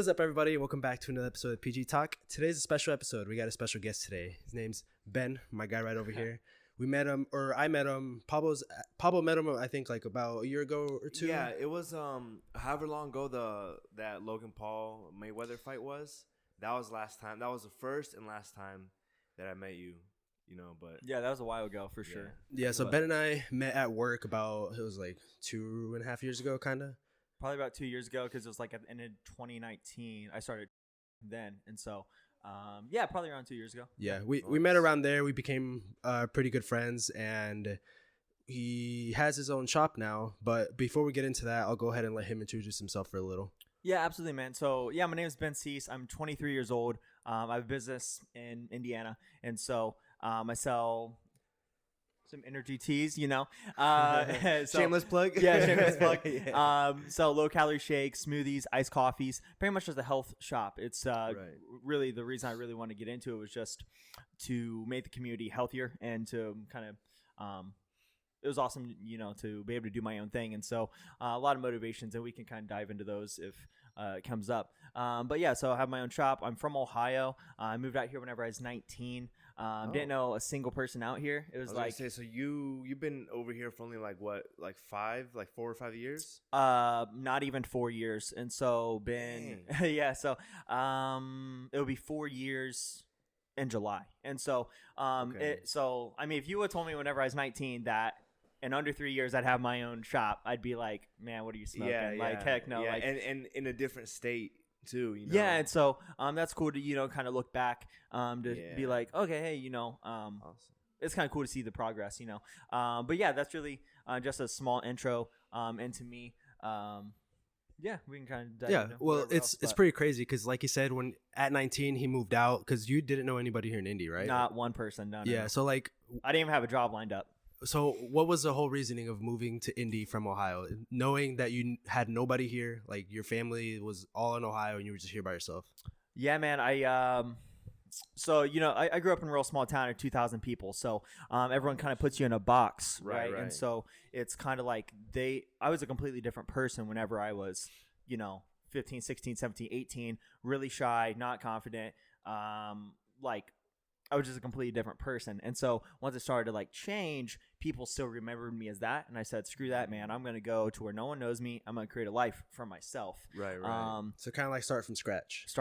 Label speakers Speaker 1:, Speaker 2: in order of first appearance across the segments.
Speaker 1: What is up, everybody? Welcome back to another episode of PG Talk. Today's a special episode. We got a special guest today. His name's Ben, my guy right over here. We met him, or I met him. Pablo met him, I think, like about a year ago or two.
Speaker 2: Yeah, it was however long ago that Logan Paul Mayweather fight was. That was last time. That was the first and last time that I met you. You know, but
Speaker 3: yeah, that was a while ago for sure.
Speaker 1: Yeah, so Ben and I met at work about, it was like 2.5 years ago, kind of.
Speaker 3: Probably about 2 years ago, because it was like at the end of 2019. I started then, and so yeah, probably around 2 years ago.
Speaker 1: Yeah, we met around there. We became pretty good friends, and he has his own shop now. But before we get into that, I'll go ahead and let him introduce himself for a little.
Speaker 3: Yeah, absolutely, man. So yeah, my name is Ben Cease. I'm 23 years old. I have a business in Indiana, and so I sell some energy teas, you know.
Speaker 2: Shameless plug.
Speaker 3: Yeah, shameless plug.
Speaker 2: Yeah.
Speaker 3: Sell low-calorie shakes, smoothies, iced coffees. Pretty much just a health shop. It's really the reason I really want to get into it was just to make the community healthier and to kind of it was awesome, you know, to be able to do my own thing. And so a lot of motivations, and we can kind of dive into those if it comes up. But yeah, so I have my own shop. I'm from Ohio. I moved out here whenever I was 19. Didn't know a single person out here. It was like,
Speaker 2: so you've been over here for only like 4 or 5 years?
Speaker 3: Not even 4 years. And so yeah, so it'll be 4 years in July. And so so I mean, if you would have told me whenever I was 19 that in under 3 years I'd have my own shop, I'd be like, man, what are you smoking?
Speaker 2: Yeah,
Speaker 3: like, heck no.
Speaker 2: Yeah.
Speaker 3: Like,
Speaker 2: and in a different state too, you know.
Speaker 3: Yeah, and so that's cool to, you know, kind of look back to be like, okay, hey, you know,
Speaker 2: awesome.
Speaker 3: It's kind of cool to see the progress, you know. But yeah, that's really just a small intro into me. Yeah, we can kind of dive into
Speaker 1: well, it's pretty crazy because, like you said, when at 19 he moved out because you didn't know anybody here in Indy, right?
Speaker 3: Not one person. No.
Speaker 1: Yeah, so like
Speaker 3: I didn't even have a job lined up.
Speaker 1: So what was the whole reasoning of moving to Indy from Ohio, knowing that you had nobody here, like your family was all in Ohio and you were just here by yourself?
Speaker 3: Yeah, man. So, you know, I grew up in a real small town of 2,000 people. So everyone kind of puts you in a box, right? And so it's kind of like I was a completely different person whenever I was, you know, 15, 16, 17, 18, really shy, not confident. Like I was just a completely different person. And so once it started to like change, people still remembered me as that. And I said, screw that, man. I'm going to go to where no one knows me. I'm going to create a life for myself.
Speaker 2: Right.
Speaker 1: So kind of like start from scratch.
Speaker 3: Yeah.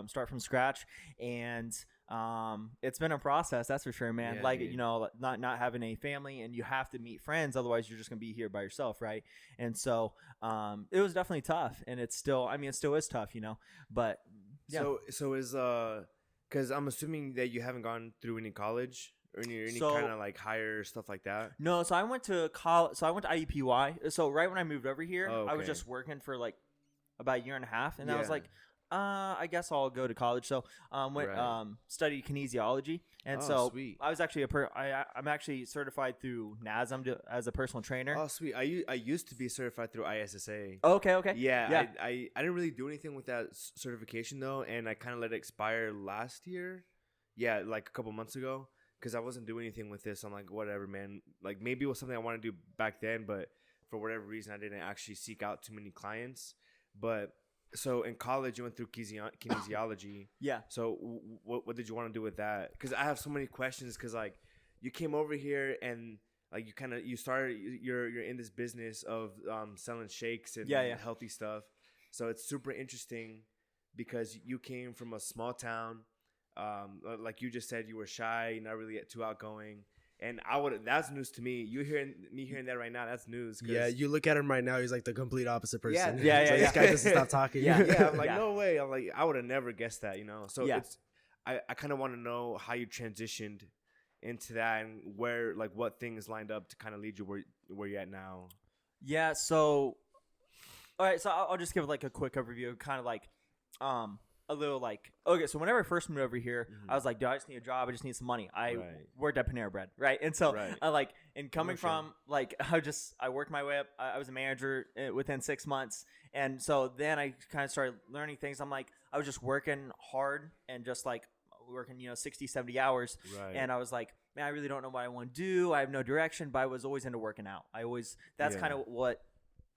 Speaker 3: Start from scratch. And it's been a process. That's for sure, man.
Speaker 2: Yeah,
Speaker 3: like,
Speaker 2: dude.
Speaker 3: you know, not having a family, and you have to meet friends. Otherwise you're just going to be here by yourself. Right. And so it was definitely tough. And it still is tough, you know, but yeah.
Speaker 2: So is, because I'm assuming that you haven't gone through any college or any kind of like higher stuff like that.
Speaker 3: No, so I went to college. So I went to IUPUI. So right when I moved over here,
Speaker 2: Oh, okay.
Speaker 3: I was just working for like about a year and a half, and I was like, I guess I'll go to college. So studied kinesiology, and
Speaker 2: sweet.
Speaker 3: I was actually I'm actually certified through NASM as a personal trainer.
Speaker 2: Oh, sweet. I used to be certified through ISSA.
Speaker 3: Oh, okay.
Speaker 2: Yeah. I didn't really do anything with that certification though, and I kind of let it expire last year. Yeah, like a couple months ago, because I wasn't doing anything with this. I'm like, whatever, man. Like maybe it was something I wanted to do back then, but for whatever reason, I didn't actually seek out too many clients. But so in college, you went through kinesiology.
Speaker 3: Yeah.
Speaker 2: So what did you want to do with that? Because I have so many questions. Because like you came over here and like you started you're in this business of selling shakes and healthy stuff. So it's super interesting because you came from a small town. Like you just said, you were shy, not really too outgoing. And that's news to me. Hearing that right now, that's news.
Speaker 1: Yeah, you look at him right now, he's like the complete opposite person.
Speaker 3: Yeah.
Speaker 1: This guy doesn't stop talking.
Speaker 2: I'm like, no way. I'm like, I would have never guessed that, you know? So I kind of want to know how you transitioned into that and where, like, what things lined up to kind of lead you where you're at now.
Speaker 3: Yeah, so, all right, so I'll just give like a quick overview, kind of like, a little like, okay, so whenever I first moved over here, I was like, dude, I just need a job. I just need some money. I worked at Panera Bread, right? And so I like, and coming from like, I worked my way up. I was a manager within 6 months. And so then I kind of started learning things. I'm like, I was just working hard and just like working, 60, 70 hours.
Speaker 2: Right.
Speaker 3: And I was like, man, I really don't know what I want to do. I have no direction, but I was always into working out. That's kind of what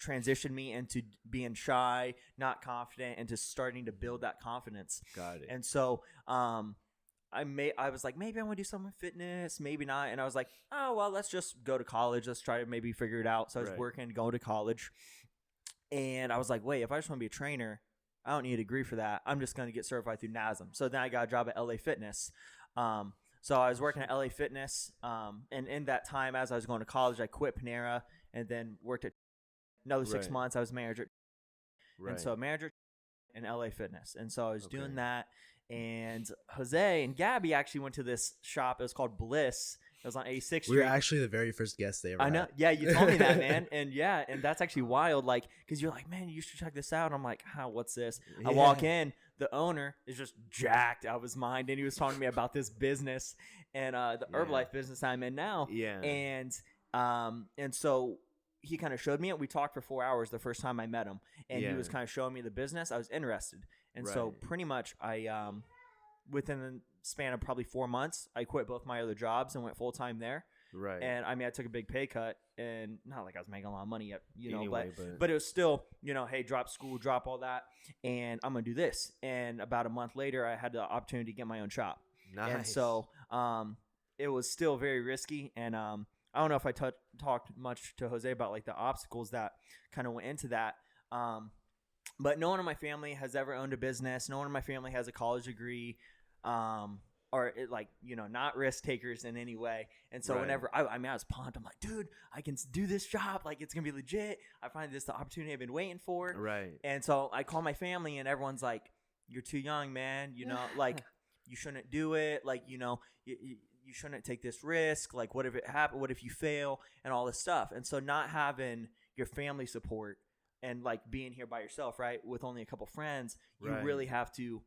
Speaker 3: transitioned me into being shy, not confident, into starting to build that confidence.
Speaker 2: Got it.
Speaker 3: And so I was like, maybe I want to do something with fitness, maybe not. And I was like, oh, well, let's just go to college. Let's try to maybe figure it out. So I was working, going to college. And I was like, wait, if I just want to be a trainer, I don't need a degree for that. I'm just going to get certified through NASM. So then I got a job at LA Fitness. So I was working at LA Fitness. And in that time, as I was going to college, I quit Panera and then worked at another 6 months. I was manager. And so manager in LA Fitness. And so I was doing that. And Jose and Gabby actually went to this shop. It was called Bliss. It was on 86th Street.
Speaker 1: We were actually the very first guests they ever had.
Speaker 3: I know. Yeah, you told me that, man. And and that's actually wild. Like, because you're like, man, you should check this out. And I'm like, what's this? I walk in. The owner is just jacked out of his mind. And he was talking to me about this business and the Herbalife business I'm in now.
Speaker 2: Yeah.
Speaker 3: And so he kind of showed me it. We talked for 4 hours the first time I met him. And he was kind of showing me the business. I was interested. And so pretty much I within the span of probably 4 months, I quit both my other jobs and went full time there.
Speaker 2: Right.
Speaker 3: And I mean, I took a big pay cut, and not like I was making a lot of money yet,
Speaker 2: anyway,
Speaker 3: but it was still, hey, drop school, drop all that, and I'm gonna do this. And about a month later, I had the opportunity to get my own shop.
Speaker 2: Nice.
Speaker 3: And so it was still very risky, and I don't know if I talked much to Jose about like the obstacles that kind of went into that. But no one in my family has ever owned a business. No one in my family has a college degree, or not risk takers in any way. And so whenever I was pumped. I'm like, dude, I can do this job. Like, it's going to be legit. I find this the opportunity I've been waiting for.
Speaker 2: Right.
Speaker 3: And so I call my family and everyone's like, you're too young, man. Like, you shouldn't do it. Like, you shouldn't take this risk. Like, what if it happens? What if you fail? And all this stuff. And so not having your family support and like being here by yourself, right, with only a couple friends, you really have to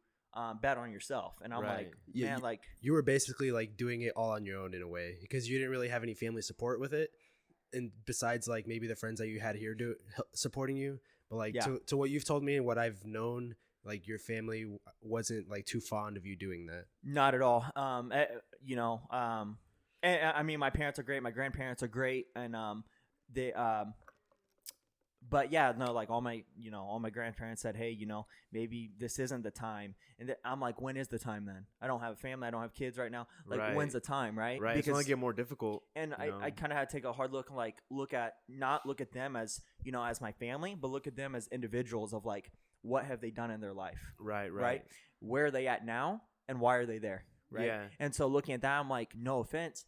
Speaker 3: bet on yourself. And I'm like, man, like
Speaker 1: you were basically like doing it all on your own in a way because you didn't really have any family support with it. And besides like maybe the friends that you had here supporting you, but like to what you've told me and what I've known, like your family wasn't like too fond of you doing that.
Speaker 3: Not at all. And I mean, my parents are great. My grandparents are great. And they but yeah, no, like all my grandparents said, hey, maybe this isn't the time. And I'm like, when is the time then? I don't have a family. I don't have kids right now. Like, when's the time, right?
Speaker 2: Right. Because it's going to get more difficult.
Speaker 3: And I kind of had to take a hard look and like look at them as, as my family, but look at them as individuals of like, what have they done in their life?
Speaker 2: Right.
Speaker 3: Where are they at now? And why are they there? Right.
Speaker 2: Yeah.
Speaker 3: And so looking at that, I'm like, no offense,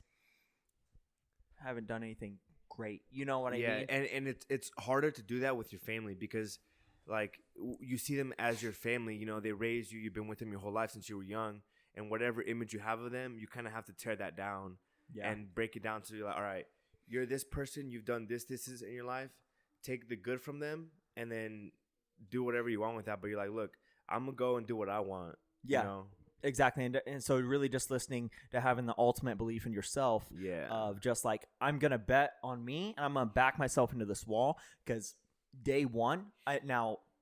Speaker 3: I haven't done anything great. You know what I mean?
Speaker 2: Yeah, and it's harder to do that with your family because, like, you see them as your family. They raised you. You've been with them your whole life since you were young. And whatever image you have of them, you kind of have to tear that down and break it down to like, all right, you're this person. You've done this is in your life. Take the good from them and then do whatever you want with that. But you're like, look, I'm going to go and do what I want.
Speaker 3: Yeah. Exactly. And so really just listening to having the ultimate belief in yourself of just like, I'm going to bet on me and I'm going to back myself into this wall because day one,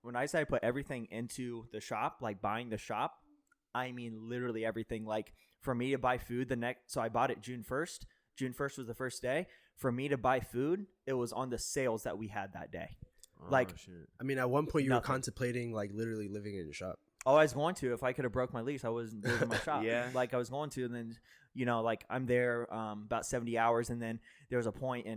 Speaker 3: when I say I put everything into the shop, like buying the shop, I mean literally everything. Like for me to buy food so I bought it June 1st. June 1st was the first day. For me to buy food, it was on the sales that we had that day.
Speaker 2: Shit.
Speaker 1: I mean, at one point you were contemplating like literally living in your shop.
Speaker 3: Oh, I was going to. If I could have broke my lease, I wasn't losing my shop.
Speaker 2: Yeah.
Speaker 3: Like I was going to. And then, like I'm there about 70 hours. And then there was a point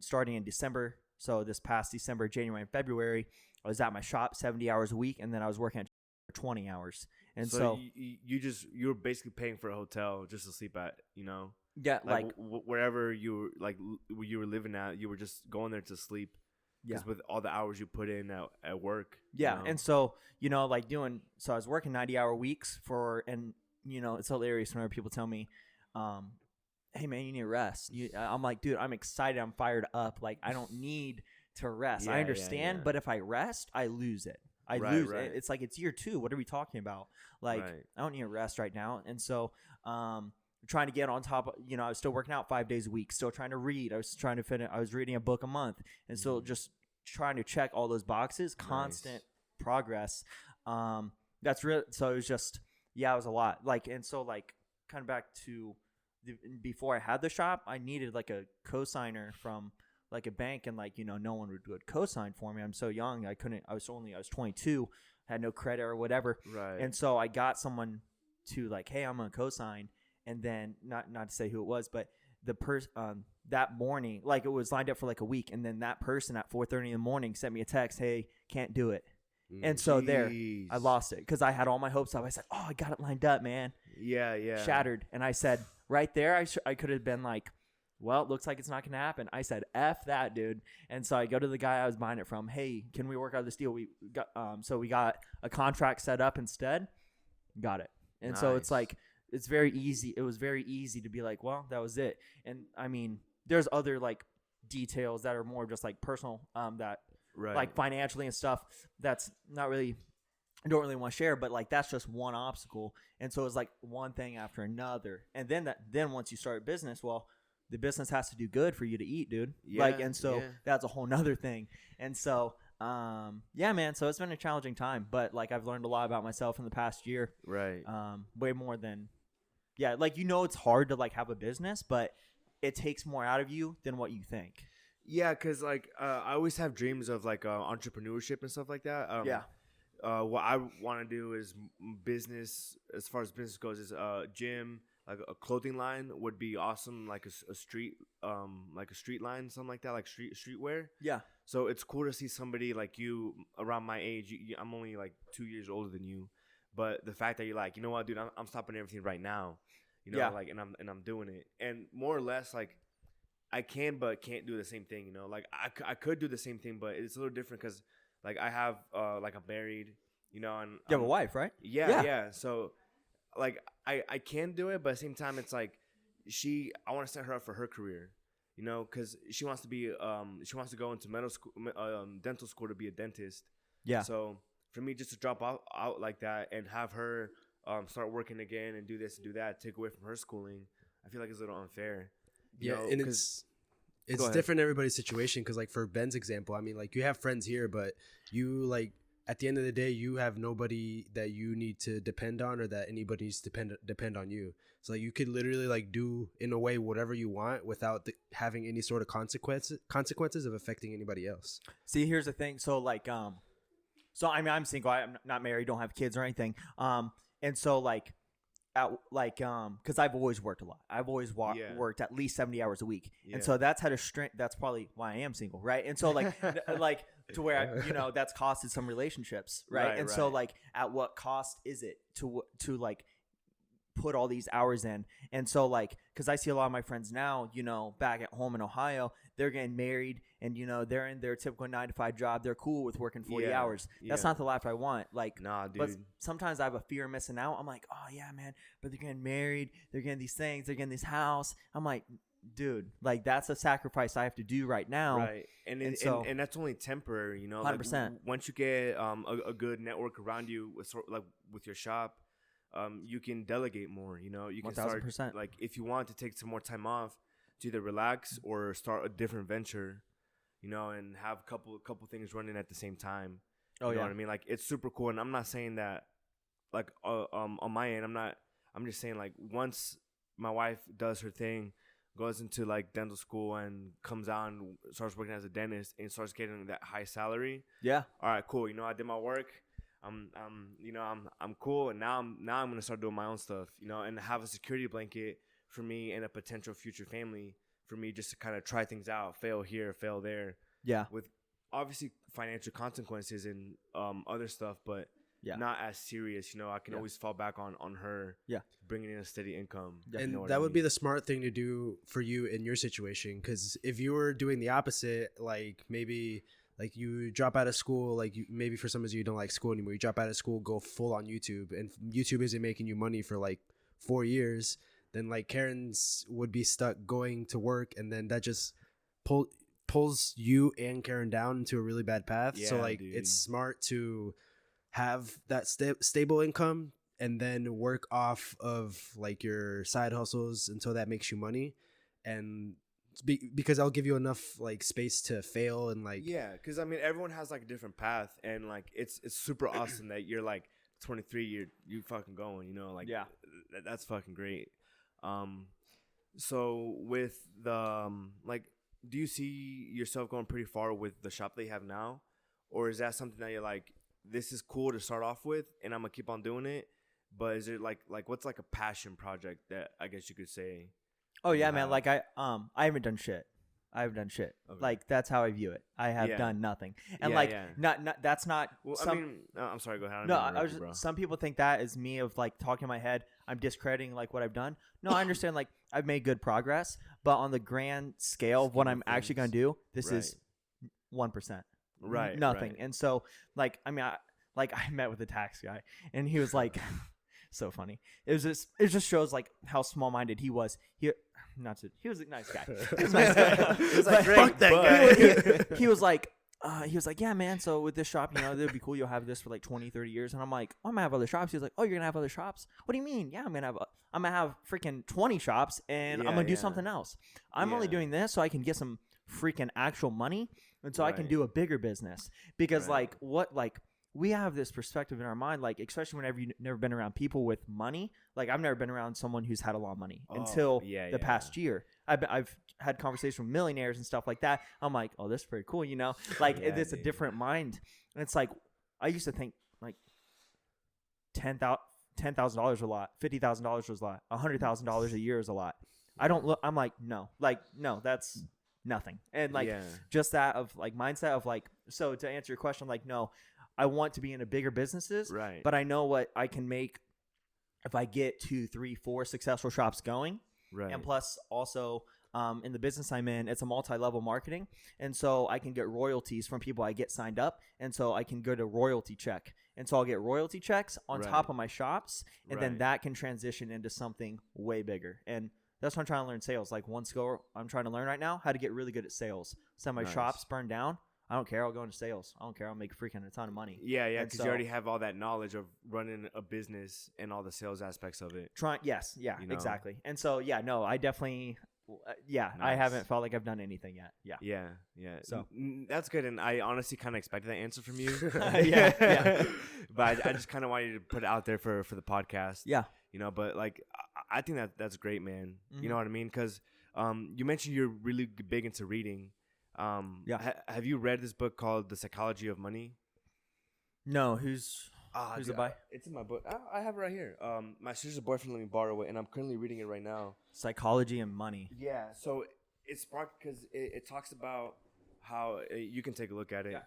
Speaker 3: starting in December. So this past December, January, and February, I was at my shop 70 hours a week. And then I was working for 20 hours. And so
Speaker 2: you were basically paying for a hotel just to sleep at,
Speaker 3: Yeah. Like
Speaker 2: wherever you were living at, you were just going there to sleep. Because with all the hours you put in at work.
Speaker 3: Yeah. And so, so I was working 90-hour weeks it's hilarious whenever people tell me, hey, man, you need to rest. I'm like, dude, I'm excited. I'm fired up. Like, I don't need to rest. I understand. But if I rest, I lose it. I lose it. It's like, it's year 2. What are we talking about? Like, I don't need to rest right now. And so, trying to get on top of, I was still working out 5 days a week, still trying to read. I was trying to finish. I was reading a book a month and still just trying to check all those boxes, constant progress. That's real. So it was just, it was a lot. Like, and so like kind of back to before I had the shop, I needed like a co-signer from like a bank and like, no one would co-sign for me. I'm so young. I was 22, had no credit or whatever.
Speaker 2: Right.
Speaker 3: And so I got someone to like, hey, I'm going to co-sign. And then not to say who it was, but the person that morning, like it was lined up for like a week. And then that person at 4:30 in the morning sent me a text, hey, can't do it. And so there, I lost it because I had all my hopes up. I said, oh, I got it lined up, man.
Speaker 2: Yeah.
Speaker 3: Shattered. And I said, right there, I could have been like, well, it looks like it's not going to happen. I said, F that, dude. And so I go to the guy I was buying it from. Hey, can we work out this deal? We got we got a contract set up instead. Got it. And so it's like, it's very easy. It was very easy to be like, well, that was it. And I mean, there's other like details that are more just like personal that like financially and stuff that's not really, I don't really want to share, but like that's just one obstacle. And so it's like one thing after another. And then once you start a business, well, the business has to do good for you to eat, dude. And so that's a whole nother thing. And so, yeah, man. So it's been a challenging time, but like I've learned a lot about myself in the past year.
Speaker 2: Right.
Speaker 3: Way more than, like, it's hard to like have a business, but it takes more out of you than what you think.
Speaker 2: Yeah, because like I always have dreams of like entrepreneurship and stuff like that. What I want to do is business. As far as business goes, is gym, like a clothing line would be awesome. Like a street line, something like that, like streetwear.
Speaker 3: Yeah.
Speaker 2: So it's cool to see somebody like you around my age. I'm only like 2 years older than you, but the fact that you're like, you know what, dude, I'm stopping everything right now. Like, and I'm doing it, and more or less like. I can, but can't do the same thing, Like, I could do the same thing, but it's a little different because, like, I have, like, I'm married, and...
Speaker 3: You have a wife, right?
Speaker 2: Yeah. So, like, I can do it, but at the same time, it's like, I want to set her up for her career, because she wants to be, she wants to go into dental school to be a dentist. Yeah. So, for me, just to drop out like that and have her start working again and do this and do that, take away from her schooling, I feel like it's a little unfair.
Speaker 1: And it's different in everybody's situation because, like, for Ben's example, I mean, like, you have friends here, but you, like, at the end of the day, you have nobody that you need to depend on or that anybody needs to depend on you. So, like, you could literally, like, do, in a way, whatever you want without having any sort of consequences of affecting anybody else.
Speaker 3: See, here's the thing. So, like, so, I mean, I'm single. I'm not married, don't have kids or anything. And so, like... because I've always worked a lot. I've always worked at least 70 hours a week. Yeah. And so that's had a strength. That's probably why I am single. Right. And so like, like to where, that's costed some relationships. Right. And so like, at what cost is it to like put all these hours in? And so like, cause I see a lot of my friends now, back at home in Ohio, they're getting married and, they're in their typical 9-to-5 job. They're cool with working 40 hours. That's not the life I want. Like,
Speaker 2: nah, dude.
Speaker 3: But sometimes I have a fear of missing out. I'm like, oh yeah, man, but they're getting married. They're getting these things. They're getting this house. I'm like, dude, like that's a sacrifice I have to do right now.
Speaker 2: Right. And that's only temporary,
Speaker 3: 100%.
Speaker 2: Like, once you get a good network around you with your shop, you can delegate more, you can
Speaker 3: 1,000%.
Speaker 2: start, like, if you want to take some more time off to either relax or start a different venture, and have a couple things running at the same time. You know what I mean? Like, it's super cool. And I'm not saying that, like, on my end, I'm just saying, like, once my wife does her thing, goes into, like, dental school and comes out and starts working as a dentist and starts getting that high salary. Yeah. All right, cool. I did my work. I'm cool, and now I'm gonna start doing my own stuff, and have a security blanket for me and a potential future family for me, just to kind of try things out, fail here, fail there. Yeah. With obviously financial consequences and other stuff, but not as serious. I can always fall back on her. Yeah. Bringing in a steady income.
Speaker 1: And that would be the smart thing to do for you in your situation, because if you were doing the opposite, like maybe. Like, you drop out of school, like, maybe for some of you don't like school anymore. You drop out of school, go full on YouTube, and YouTube isn't making you money for, like, 4 years. Then, like, Karen's would be stuck going to work, and then that just pulls you and Karen down into a really bad path. Yeah, so, like, dude. It's smart to have that stable income and then work off of, like, your side hustles until that makes you money. And... because I'll give you enough, like, space to fail and, like,
Speaker 2: because I mean everyone has, like, a different path, and, like, it's super awesome that you're, like, 23, you fucking going, like, that's fucking great. So with the like do you see yourself going pretty far with the shop that you have now, or is that something that you're like, this is cool to start off with, and I'm gonna keep on doing it? But is it like what's like a passion project that I guess you could say?
Speaker 3: Oh yeah, man. Like I haven't done shit. Okay. Like that's how I view it. I have done nothing, and not that's not.
Speaker 2: Well, I'm sorry. Go ahead.
Speaker 3: Some people think that is me of like talking in my head. I'm discrediting like what I've done. No, I understand. Like I've made good progress, but on the grand scale of what I'm actually gonna do, this is 1%.
Speaker 2: Right.
Speaker 3: Nothing.
Speaker 2: Right.
Speaker 3: And so like I met with a tax guy, and he was like, so funny. It just shows like how small minded he was. He was a nice guy. He was a nice guy. He was like,
Speaker 1: fuck that guy.
Speaker 3: He was like, yeah, man. So with this shop, it would be cool. You'll have this for like 20, 30 years. And I'm like, I'm gonna have other shops. He was like, oh, you're gonna have other shops? What do you mean? Yeah, I'm gonna have freaking 20 shops, and I'm gonna do something else. I'm only doing this so I can get some freaking actual money, and so I can do a bigger business. Because we have this perspective in our mind, like, especially whenever you've never been around people with money. Like, I've never been around someone who's had a lot of money until the past year. I've had conversations with millionaires and stuff like that. I'm like, oh, this is pretty cool, Like, it's a different mind. And it's like, I used to think, like, $10,000 was a lot. $50,000 was a lot. $100,000 a year is a lot. I'm like, no, that's nothing. And, like, just that of, like, mindset of, like, so to answer your question, like, no, I want to be in a bigger businesses,
Speaker 2: right?
Speaker 3: But I know what I can make if I get 2, 3, 4 successful shops going,
Speaker 2: right?
Speaker 3: And plus, also, in the business I'm in, it's a multi-level marketing, and so I can get royalties from people I get signed up, and so I can go to royalty check, and so I'll get royalty checks on top of my shops, and then that can transition into something way bigger. And that's what I'm trying to learn sales. Like one skill I'm trying to learn right now, how to get really good at sales. So my shops burn down. I don't care. I'll go into sales. I don't care. I'll make freaking a ton of money.
Speaker 2: Yeah, because you already have all that knowledge of running a business and all the sales aspects of it.
Speaker 3: Exactly. And so, I definitely, I haven't felt like I've done anything yet.
Speaker 2: Yeah.
Speaker 3: So
Speaker 2: that's good, and I honestly kind of expected that answer from you.
Speaker 3: Yeah.
Speaker 2: But I just kind of wanted to put it out there for the podcast.
Speaker 3: Yeah.
Speaker 2: But like, I think that's great, man.
Speaker 3: Mm-hmm.
Speaker 2: You know what I mean? Because you mentioned you're really big into reading. Have you read this book called The Psychology of Money?
Speaker 3: No. Who's it by?
Speaker 2: It's in my book. I have it right here. My sister's boyfriend let me borrow it, and I'm currently reading it right now.
Speaker 3: Psychology and Money.
Speaker 2: Yeah. So it sparked because it talks about how you can take a look at it,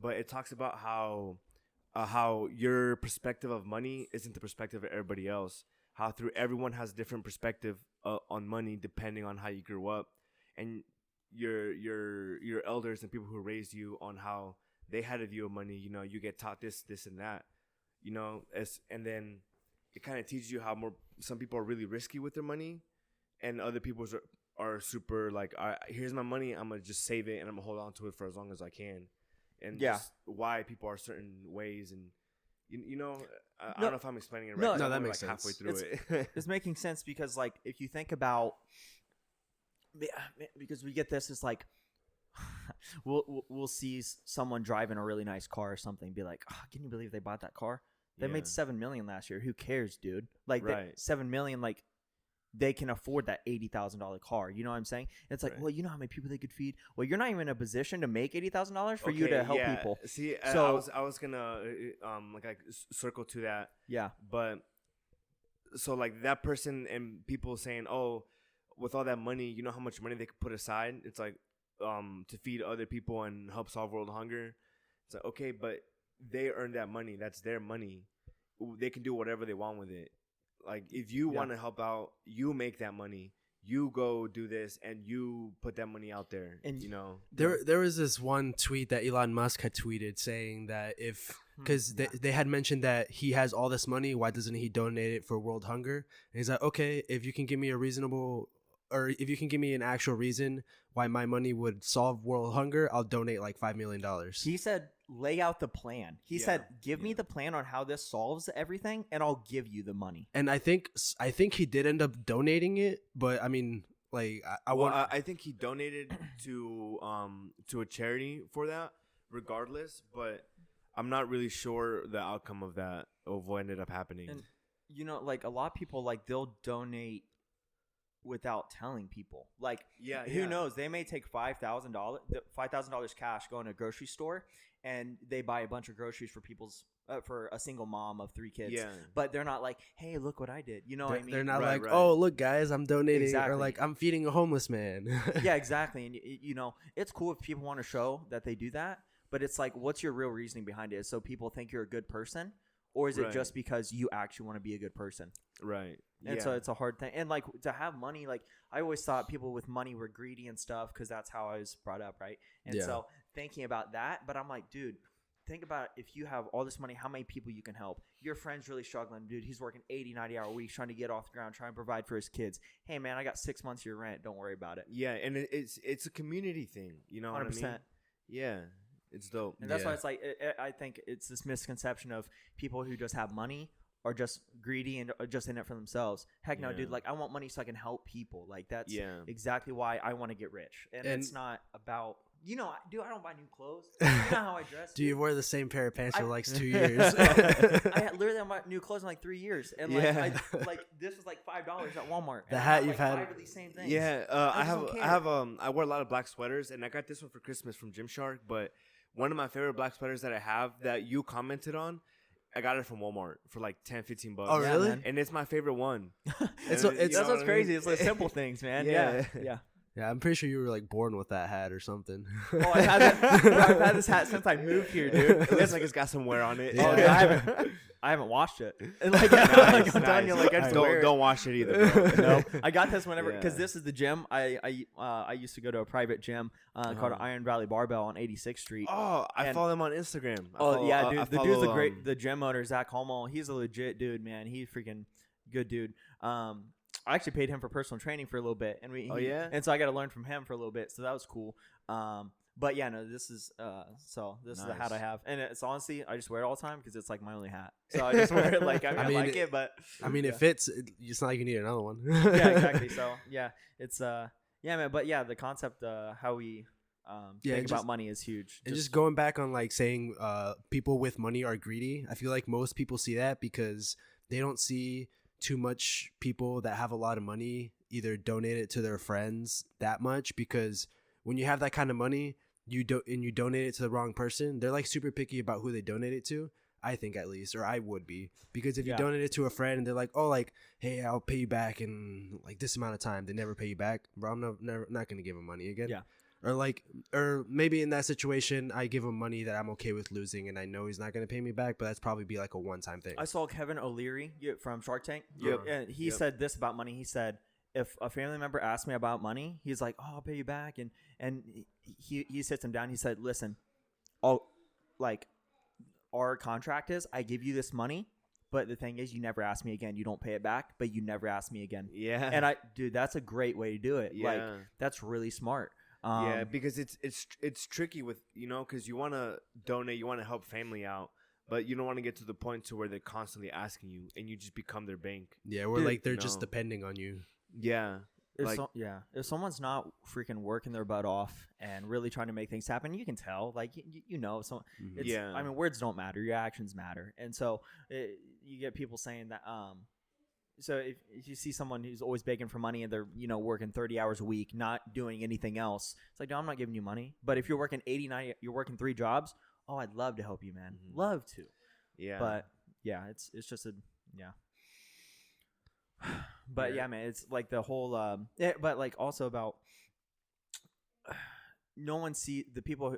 Speaker 2: but it talks about how your perspective of money isn't the perspective of everybody else. How everyone has a different perspective on money depending on how you grew up, and your elders and people who raised you on how they had a view of money. You get taught this and that, and then it kind of teaches you how some people are really risky with their money, and other people are super like, here's my money, I'm gonna just save it and I'm gonna hold on to it for as long as I can, and just why people are certain ways. And I don't know if I'm explaining it right.
Speaker 1: No, that makes sense.
Speaker 2: Halfway through it.
Speaker 3: It's making sense because, like, if you think about, because we get this, it's like we'll see someone driving a really nice car or something, be like, can you believe they bought that car? They made $7 million last year. Who cares, dude? Like, $7 million, like, they can afford that $80,000 car. You know what I'm saying? It's like, well, you know how many people they could feed? Well, you're not even in a position to make $80,000 for you to help people.
Speaker 2: See, so I was gonna circle to that.
Speaker 3: Yeah.
Speaker 2: But so, like, that person and people saying, oh, with all that money, you know how much money they could put aside? It's like to feed other people and help solve world hunger. It's like, okay, but they earned that money. That's their money. They can do whatever they want with it. Like, if you want to help out, you make that money. You go do this, and you put that money out there. And
Speaker 1: there was this one tweet that Elon Musk had tweeted saying that because they had mentioned that he has all this money, why doesn't he donate it for world hunger? And he's like, okay, if you can give me if you can give me an actual reason why my money would solve world hunger, I'll donate like $5 million.
Speaker 3: He said, lay out the plan. He said, give me the plan on how this solves everything, and I'll give you the money.
Speaker 1: And I think he did end up donating it, but I mean, like,
Speaker 2: I think he donated to a charity for that, regardless. But I'm not really sure the outcome of that, of what ended up happening.
Speaker 3: And like, a lot of people, like, they'll donate without telling people. Like,
Speaker 2: Yeah,
Speaker 3: who knows? They may take $5,000 cash, go in a grocery store, and they buy a bunch of groceries for people's for a single mom of 3 kids.
Speaker 2: Yeah.
Speaker 3: But they're not like, hey, look what I did. You know what I mean?
Speaker 1: They're not
Speaker 2: Right,
Speaker 1: like,
Speaker 2: right.
Speaker 1: oh, look, guys, I'm donating.
Speaker 3: Exactly.
Speaker 1: Or like, I'm feeding a homeless man.
Speaker 3: Yeah, exactly. And, you know, it's cool if people want to show that they do that. But it's like, what's your real reasoning behind it? So people think you're a good person? Or is it
Speaker 2: Right.
Speaker 3: just because you actually want to be a good person?
Speaker 2: Right.
Speaker 3: And so it's a hard thing. And like to have money, like I always thought people with money were greedy and stuff because that's how I was brought up, right? And
Speaker 1: Yeah.
Speaker 3: so thinking about that, but I'm like, dude, think about if you have all this money, how many people you can help. Your friend's really struggling, dude. He's working 80, 90-hour weeks trying to get off the ground, trying to provide for his kids. Hey, man, I got 6 months of your rent. Don't worry about it.
Speaker 2: Yeah, and it's a community thing. You know
Speaker 3: 100%.
Speaker 2: what I mean? Yeah, it's dope.
Speaker 3: And that's
Speaker 1: Yeah.
Speaker 3: why it's like I think it's this misconception of people who just have money are just greedy and are just in it for themselves. Heck no,
Speaker 2: Yeah.
Speaker 3: dude. Like I want money so I can help people. Like that's
Speaker 2: Yeah.
Speaker 3: exactly why I want to get rich. And it's not about dude. I don't buy new clothes. You know how I dress.
Speaker 1: Do you wear the same pair of pants for like 2
Speaker 3: years?
Speaker 1: years?
Speaker 3: I literally have my new clothes in like 3 years, and like
Speaker 2: Yeah.
Speaker 3: like this was like $5 at Walmart.
Speaker 1: The
Speaker 3: and I
Speaker 1: hat
Speaker 3: have,
Speaker 1: you've
Speaker 3: like
Speaker 1: had-
Speaker 3: 5 of these same things.
Speaker 2: Yeah,
Speaker 3: I just don't care.
Speaker 2: I wear a lot of black sweaters, and I got this one for Christmas from Gymshark. But one of my favorite black sweaters that I have that you commented on, I got it from Walmart for like $10-15.
Speaker 1: Oh,
Speaker 3: Yeah,
Speaker 1: really?
Speaker 3: man.
Speaker 2: And it's my favorite one.
Speaker 1: It's-
Speaker 2: And
Speaker 1: it's-
Speaker 2: you know
Speaker 3: That's
Speaker 2: what
Speaker 3: what's
Speaker 2: I
Speaker 3: crazy.
Speaker 2: mean?
Speaker 3: It's like simple things, man.
Speaker 2: Yeah.
Speaker 3: Yeah.
Speaker 1: Yeah, I'm pretty sure you were like born with that hat or something.
Speaker 3: Oh, I've had this hat since I moved here, dude.
Speaker 2: It looks like it's got some wear on it.
Speaker 1: Yeah.
Speaker 3: Oh, dude, I haven't washed it. And like, like I'm telling you, like I just wear it.
Speaker 2: Don't wash it either. Bro.
Speaker 3: No, I got this whenever because
Speaker 2: Yeah.
Speaker 3: this is the gym. I used to go to a private gym called Iron Valley Barbell on 86th Street.
Speaker 2: Oh, I
Speaker 3: And-
Speaker 2: follow him on Instagram.
Speaker 3: Yeah, dude. The dude's
Speaker 2: follow,
Speaker 3: the gym owner, Zach Homo. He's a legit dude, man. He's freaking good dude. I actually paid him for personal training for a little bit, and and so I got to learn from him for a little bit. So that was cool. But yeah, no, this is this is the hat I
Speaker 2: Nice.
Speaker 3: have, and it's honestly I just wear it all the time because it's like my only hat. So I just wear it like I
Speaker 1: mean,
Speaker 3: like it, but
Speaker 1: I mean, it fits. It's not like you need another one.
Speaker 3: yeah, exactly. So yeah, it's yeah, man. But yeah, the concept how we think about money is huge.
Speaker 1: And just going back on like saying people with money are greedy, I feel like most people see that because they don't see too much people that have a lot of money either donate it to their friends that much, because when you have that kind of money, you donate it to the wrong person, they're like super picky about who they donate it to. I think, at least, or I would be, because if you donate it to a friend and they're like, oh, like, hey, I'll pay you back in like this amount of time, they never pay you back, bro, I'm not gonna give them money again.
Speaker 3: Yeah.
Speaker 1: Or maybe in that situation, I give him money that I'm okay with losing, and I know he's not going to pay me back, but that's probably be like a one-time thing.
Speaker 3: I saw Kevin O'Leary from Shark Tank.
Speaker 2: Yep.
Speaker 3: And he said this about money. He said, if a family member asks me about money, he's like, oh, I'll pay you back. And he sits him down. He said, listen, our contract is I give you this money, but the thing is you never ask me again. You don't pay it back, but you never ask me again.
Speaker 2: Yeah.
Speaker 3: And dude, that's a great way to do it.
Speaker 2: Yeah.
Speaker 3: Like, that's really smart.
Speaker 2: Yeah, because it's tricky with, because you want to donate, you want to help family out, but you don't want to get to the point to where they're constantly asking you and you just become their bank.
Speaker 1: Yeah, where
Speaker 3: Dude,
Speaker 1: like they're just depending on you.
Speaker 2: Yeah.
Speaker 3: If someone's not freaking working their butt off and really trying to make things happen, you can tell. Like so.
Speaker 2: Yeah.
Speaker 3: I mean, words don't matter; your actions matter. And so you get people saying that. So if you see someone who's always begging for money and they're working 30 hours a week, not doing anything else, it's like, no, I'm not giving you money. But if you're working 80, 90, you're working 3 jobs. Oh, I'd love to help you, man.
Speaker 2: Mm-hmm.
Speaker 3: Love to.
Speaker 2: Yeah.
Speaker 3: But yeah, it's just But yeah, man, it's like the whole but like also about no one see the people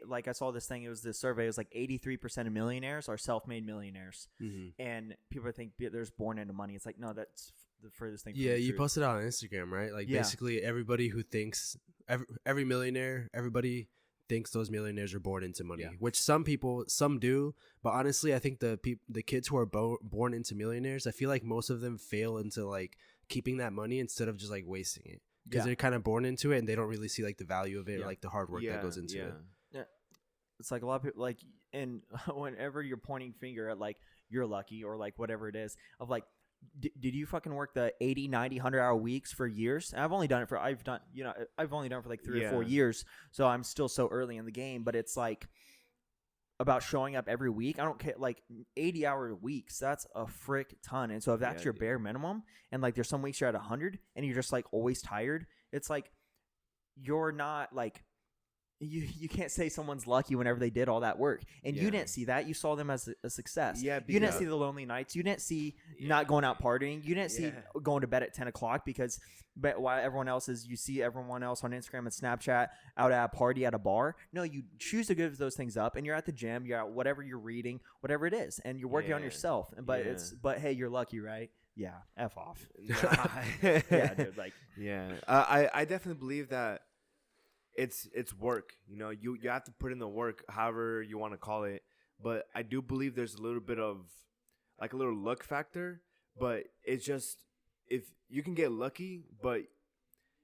Speaker 3: like I saw this thing, it was this survey, it was like 83% of millionaires are self-made millionaires. And people think they're just born into money. It's like, no, that's the furthest thing from
Speaker 1: Yeah,
Speaker 3: the
Speaker 1: you
Speaker 3: truth.
Speaker 1: posted it on Instagram, right? Like basically everybody who thinks every millionaire, everybody thinks those millionaires are born into money, which some do, but honestly I think the kids who are born into millionaires, I feel like most of them fail into like keeping that money instead of just like wasting it, because they're kind of born into it and they don't really see like the value of it or like the hard work that goes into it.
Speaker 3: It's like a lot of people like, and whenever you're pointing finger at like you're lucky or like whatever it is of like, did you fucking work the 80, 90, 100-hour weeks for years? And I've only done it for like 3 or 4 years, so I'm still so early in the game. But it's like about showing up every week. I don't care, like 80-hour weeks, that's a frick ton. And so if that's your bare minimum, and like there's some weeks you're at 100 and you're just like always tired, it's like you're not like you can't say someone's lucky whenever they did all that work. And you didn't see that. You saw them as a success. Yeah, you didn't see the lonely nights. You didn't see not going out partying. You didn't see going to bed at 10 o'clock because while everyone else is, you see everyone else on Instagram and Snapchat out at a party at a bar. No, you choose to give those things up, and you're at the gym. You're at whatever you're reading, whatever it is, and you're working on yourself. But hey, you're lucky, right? Yeah, F off.
Speaker 2: Yeah, dude. Like, I definitely believe that. It's work, you know. You have to put in the work, however you want to call it. But I do believe there's a little bit of like a little luck factor. But it's just if you can get lucky, but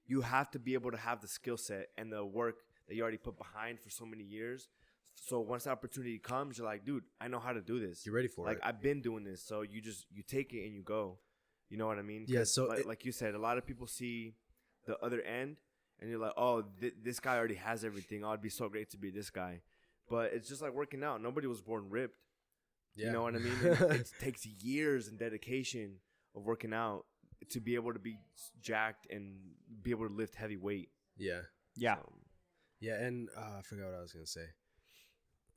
Speaker 2: you have to be able to have the skill set and the work that you already put behind for so many years. So once the opportunity comes, you're like, dude, I know how to do this.
Speaker 1: You're ready for it.
Speaker 2: Like I've been doing this, so you take it and you go. You know what I mean?
Speaker 1: Yeah. So
Speaker 2: like you said, a lot of people see the other end. And you're like, oh, this guy already has everything. Oh, it'd be so great to be this guy. But it's just like working out. Nobody was born ripped. Yeah. You know what I mean? It takes years and dedication of working out to be able to be jacked and be able to lift heavy weight.
Speaker 1: Yeah.
Speaker 3: Yeah.
Speaker 2: So,
Speaker 1: yeah, and I forgot what I was going to say.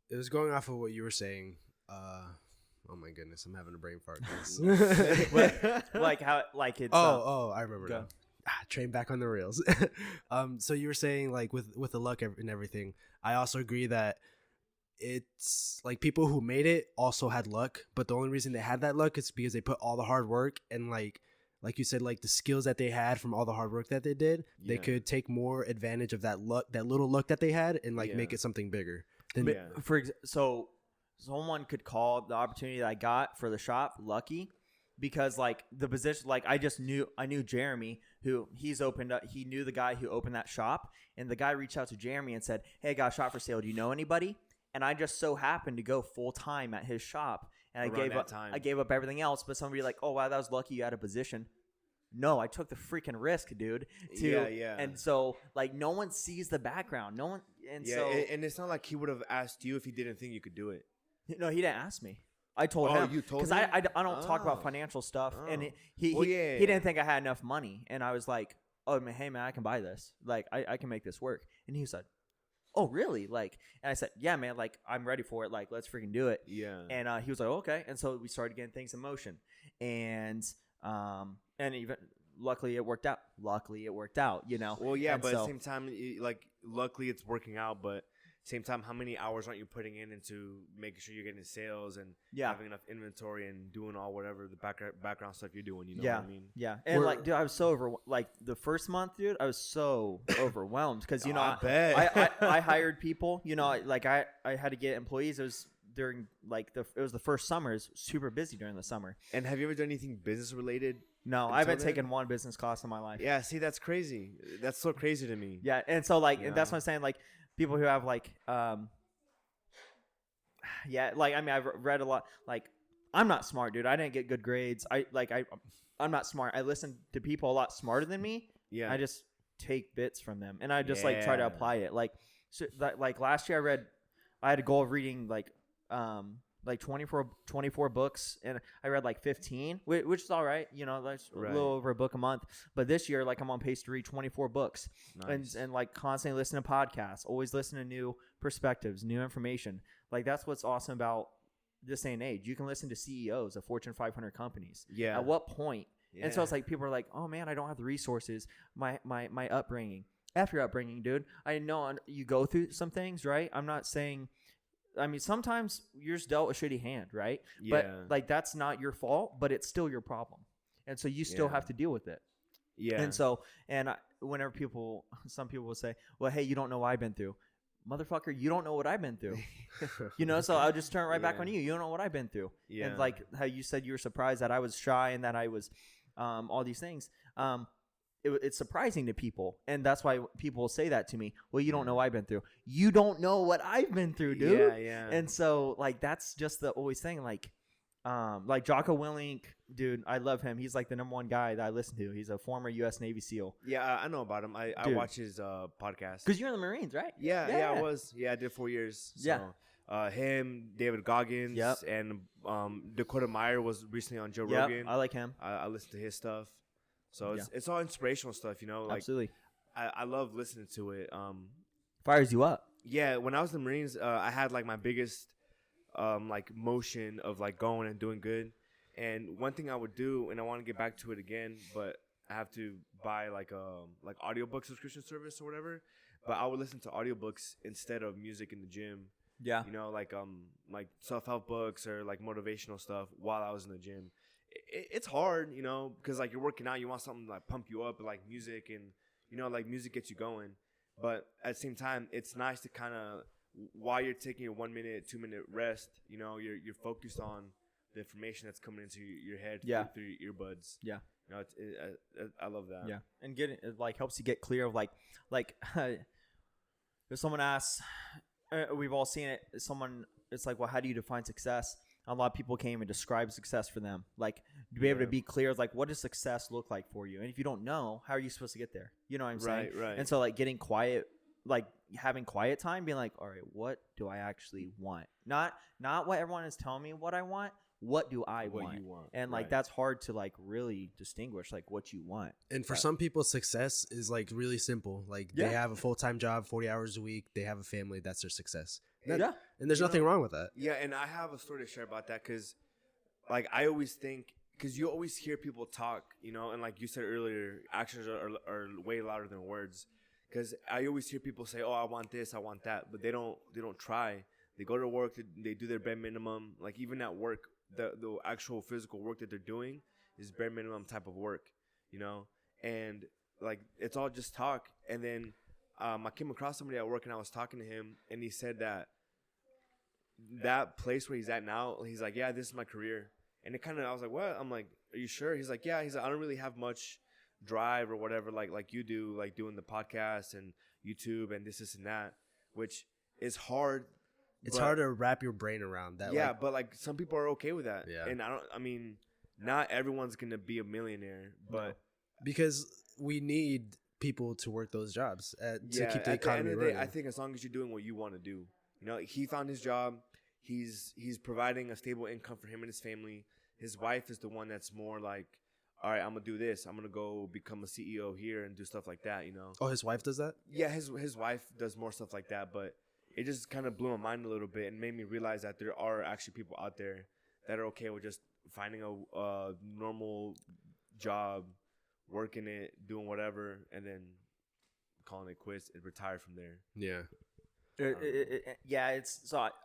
Speaker 1: It was going off of what you were saying. Oh, my goodness. I'm having a brain fart.
Speaker 3: Like how, like it's...
Speaker 1: I remember now. Train back on the rails. So you were saying like with the luck and everything, I also agree that it's like people who made it also had luck, but the only reason they had that luck is because they put all the hard work and like you said, like the skills that they had from all the hard work that they did, they could take more advantage of that luck, that little luck that they had, and like make it something bigger.
Speaker 3: So someone could call the opportunity that I got for the shop lucky. Because like the position, like I knew Jeremy, who he knew the guy who opened that shop, and the guy reached out to Jeremy and said, hey, I got a shop for sale. Do you know anybody? And I just so happened to go full time at his shop, and I gave up everything else. But somebody like, oh wow, that was lucky you had a position. No, I took the freaking risk, dude. And so like no one sees the background. No one. And
Speaker 2: and it's not like he would have asked you if he didn't think you could do it.
Speaker 3: No, he didn't ask me. I told him.
Speaker 2: You told him?
Speaker 3: Because I don't talk about financial stuff. And he didn't think I had enough money. And I was like, oh, man, hey, man, I can buy this. Like, I can make this work. And he said, oh, really? Like, and I said, yeah, man, like, I'm ready for it. Like, let's freaking do it.
Speaker 2: Yeah.
Speaker 3: And he was like, okay. And so we started getting things in motion. And even luckily it worked out, you know?
Speaker 2: Well, yeah, but at the same time, like, luckily it's working out, but same time, how many hours aren't you putting into making sure you're getting sales and having enough inventory and doing all whatever the background stuff you're doing? You know what I mean?
Speaker 3: Yeah. And like, dude, I was so like the first month, dude, I was so overwhelmed because you know I hired people. You know, like I had to get employees. It was during like it was the first summer. It was super busy during the summer.
Speaker 2: And have you ever done anything business related?
Speaker 3: No, I haven't taken one business class in my life.
Speaker 2: Yeah, see, that's crazy. That's so crazy to me.
Speaker 3: Yeah, and so like that's what I'm saying. Like. People who have like, like, I mean, I've read a lot. Like, I'm not smart, dude. I didn't get good grades. I'm not smart. I listen to people a lot smarter than me. Yeah. I just take bits from them, and I just like try to apply it. Like, so, like last year, I had a goal of reading like 24 books, and I read like 15, which is all right, you know, that's a little over a book a month. But this year, like, I'm on pace to read 24 books. Nice. and like constantly listen to podcasts, always listen to new perspectives, new information. Like, that's what's awesome about this day and age. You can listen to CEOs of Fortune 500 companies. Yeah. At what point? Yeah. And so it's like people are like, oh man, I don't have the resources. My upbringing. After your upbringing, dude, I know you go through some things, right? I'm not saying. I mean, sometimes you're just dealt a shitty hand, right? Yeah. But like that's not your fault, but it's still your problem, and so you still have to deal with it. Yeah. And so, whenever some people will say, "Well, hey, you don't know what I've been through," motherfucker, you don't know what I've been through. You know, so I'll just turn right back on you. You don't know what I've been through. Yeah. And like how you said you were surprised that I was shy and that I was all these things. It's surprising to people, and that's why people say that to me. Well, you don't know what I've been through. You don't know what I've been through, dude. Yeah, yeah. And so, like, that's just the always thing. Like Jocko Willink, dude, I love him. He's like the number one guy that I listen to. He's a former U.S. Navy SEAL.
Speaker 2: Yeah, I know about him. I watch his podcast.
Speaker 3: Because you're in the Marines, right?
Speaker 2: Yeah, I was. Yeah, I did 4 years. So. Yeah. Him, David Goggins, and Dakota Meyer was recently on Joe Rogan.
Speaker 3: I like him.
Speaker 2: I listen to his stuff, so it's all inspirational stuff, you know. Like,
Speaker 3: absolutely,
Speaker 2: I love listening to it.
Speaker 3: Fires you up.
Speaker 2: Yeah, when I was in the Marines, I had like my biggest like motion of like going and doing good. And one thing I would do, and I want to get back to it again, but I have to buy like audiobook subscription service or whatever. But I would listen to audiobooks instead of music in the gym.
Speaker 3: Yeah.
Speaker 2: You know, like self-help books or like motivational stuff while I was in the gym. It's hard, you know, because like you're working out, you want something to like pump you up, like music, and you know, like music gets you going. But at the same time, it's nice to kind of, while you're taking a 1 minute, 2 minute rest, you know, you're focused on the information that's coming into your head through your earbuds.
Speaker 3: Yeah.
Speaker 2: You know, I love that.
Speaker 3: Yeah. And it like helps you get clear of like if someone asks, we've all seen it. It's like, well, how do you define success? A lot of people can't even describe success for them. Like, to be able to be clear, like, what does success look like for you? And if you don't know, how are you supposed to get there? You know what I'm saying?
Speaker 2: Right.
Speaker 3: And so, like, getting quiet, like having quiet time, being like, all right, what do I actually want? Not what everyone is telling me what I want. What do I want?
Speaker 2: You want?
Speaker 3: And like that's hard to like really distinguish like what you want.
Speaker 1: And for some people, success is like really simple. Like they have a full-time job, 40 hours a week. They have a family. That's their success. And there's nothing wrong with that.
Speaker 2: Yeah, and I have a story to share about that because, like, I always think because you always hear people talk, you know, and like you said earlier, actions are way louder than words. Because I always hear people say, "Oh, I want this, I want that," but they don't try. They go to work, they do their bare minimum. Like even at work. The actual physical work that they're doing is bare minimum type of work, you know, and like it's all just talk. And then I came across somebody at work and I was talking to him and he said that place where he's at now, he's like, yeah, this is my career. And it kind of, I was like, what? I'm like, are you sure? He's like, yeah. He's like, I don't really have much drive or whatever like you do, like doing the podcast and YouTube and this and that, which is hard.
Speaker 1: It's hard to wrap your brain around that.
Speaker 2: Yeah, but like some people are okay with that.
Speaker 1: Yeah.
Speaker 2: And I mean, not everyone's going to be a millionaire, but.
Speaker 1: Because we need people to work those jobs to keep the economy running.
Speaker 2: I think as long as you're doing what you want to do. You know, he found his job. He's providing a stable income for him and his family. His wife is the one that's more like, all right, I'm going to do this. I'm going to go become a CEO here and do stuff like that, you know.
Speaker 1: Oh, his wife does that?
Speaker 2: Yeah, his wife does more stuff like that, but. It just kind of blew my mind a little bit and made me realize that there are actually people out there that are okay with just finding a normal job, working it, doing whatever, and then calling it quits and retire from there.
Speaker 1: Yeah.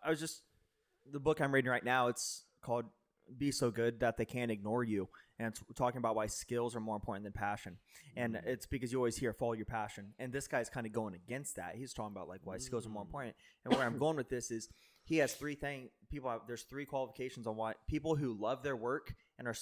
Speaker 3: I was just the book I'm reading right now. It's called "Be So Good That They Can't Ignore You," and it's talking about why skills are more important than passion. And it's because you always hear follow your passion, and this guy's kind of going against that. He's talking about like why skills are more important. And where I'm going with this is he has there's three qualifications on why people who love their work and are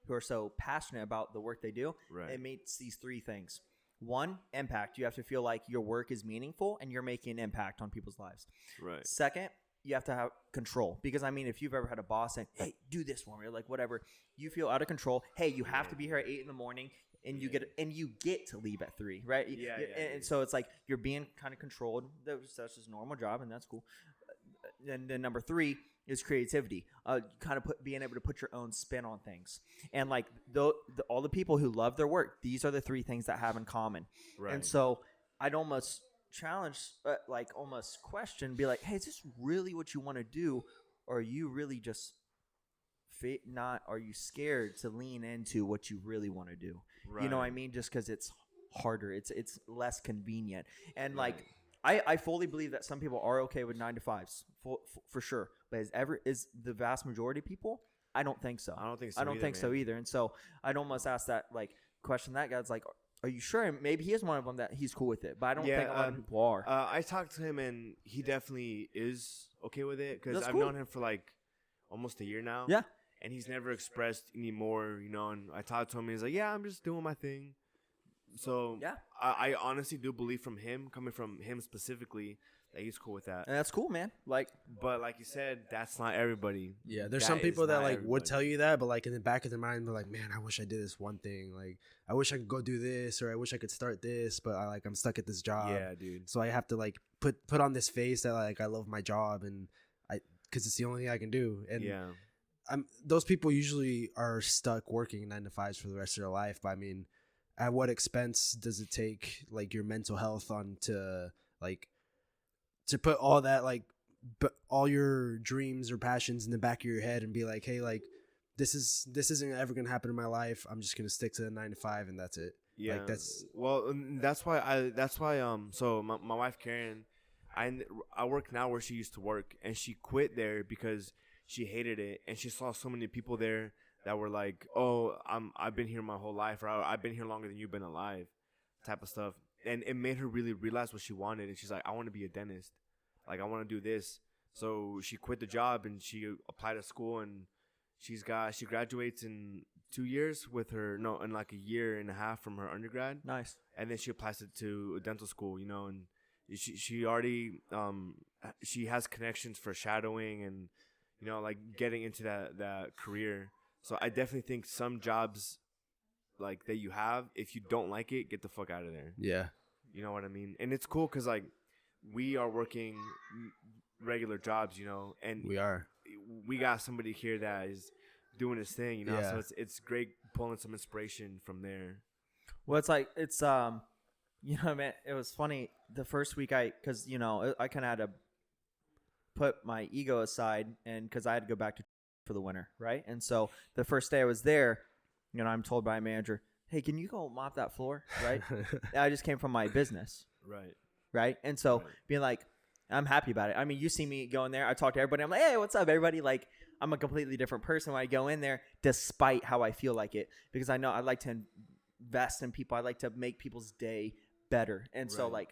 Speaker 3: who are so passionate about the work they do.
Speaker 2: Right.
Speaker 3: It meets these three things. One, impact. You have to feel like your work is meaningful and you're making an impact on people's lives.
Speaker 2: Right.
Speaker 3: Second, you have to have control, because I mean, if you've ever had a boss saying, "Hey, do this for me," or like whatever, you feel out of control. Hey, you have to be here at 8 a.m. and you get to leave at 3, right? And so it's like you're being kind of controlled. That's just a normal job, and that's cool. And then number 3 is creativity. Kind of being able to put your own spin on things. And like all the people who love their work, these are the 3 things that have in common.
Speaker 2: Right.
Speaker 3: And so I'd almost challenge, almost question, be like, hey, is this really what you want to do? Or are you really just are you scared to lean into what you really want to do? Right. You know what I mean? Just because it's harder, it's less convenient. And like, I fully believe that some people are okay with 9 to 5s for sure. But is the vast majority of people? I don't think so.
Speaker 2: I don't think so.
Speaker 3: I don't think so either. And so I'd almost ask that question. That guy's like, are you sure? And maybe he is one of them that he's cool with it, but I don't think a lot of people are.
Speaker 2: I talked to him and he definitely is okay with it because I've known him for like almost a year now.
Speaker 3: Yeah.
Speaker 2: And he's never expressed any more, you know, and I talked to him and he's like, yeah, I'm just doing my thing. So yeah, I honestly do believe coming from him specifically, that he's cool with that.
Speaker 3: And that's cool, man.
Speaker 2: But like you said, that's not everybody.
Speaker 1: Yeah, there's some people that like would tell you that, but like in the back of their mind, they're like, man, I wish I did this one thing. Like, I wish I could go do this, or I wish I could start this, but I'm stuck at this job.
Speaker 2: Yeah, dude.
Speaker 1: So I have to like put on this face that like I love my job and because it's the only thing I can do. And those people usually are stuck working 9 to 5s for the rest of their life. But I mean, at what expense does it take like your mental health on to put all that like all your dreams or passions in the back of your head and be like, hey, like this isn't ever gonna happen in my life. I'm just gonna stick to the 9 to 5 and that's it.
Speaker 2: Yeah,
Speaker 1: like that's
Speaker 2: why so my wife Karen, I work now where she used to work, and she quit there because she hated it, and she saw so many people there that were like, oh, I've been here my whole life, or I've been here longer than you've been alive, type of stuff, and it made her really realize what she wanted, and she's like, I want to be a dentist, like I want to do this. So she quit the job and she applied to school, and she graduates in 2 years in like a year and a half from her undergrad.
Speaker 3: Nice.
Speaker 2: And then she applies to a dental school, and she already she has connections for shadowing and like getting into that career. So I definitely think some jobs like that you have, if you don't like it, get the fuck out of there.
Speaker 1: Yeah.
Speaker 2: You know what I mean? And it's cool because like we are working regular jobs, and we got somebody here that is doing his thing, so it's great pulling some inspiration from there.
Speaker 3: Well, it's man, it was funny the first week because I kind of had to put my ego aside, and because I had to go back for the winter, right? And so the first day I was there, I'm told by my manager, hey, can you go mop that floor, right? I just came from my business, right? And so being like, I'm happy about it. I mean, you see me go in there, I talk to everybody, I'm like, hey, what's up, everybody? Like, I'm a completely different person when I go in there, despite how I feel like it, because I know I like to invest in people. I like to make people's day better. And so like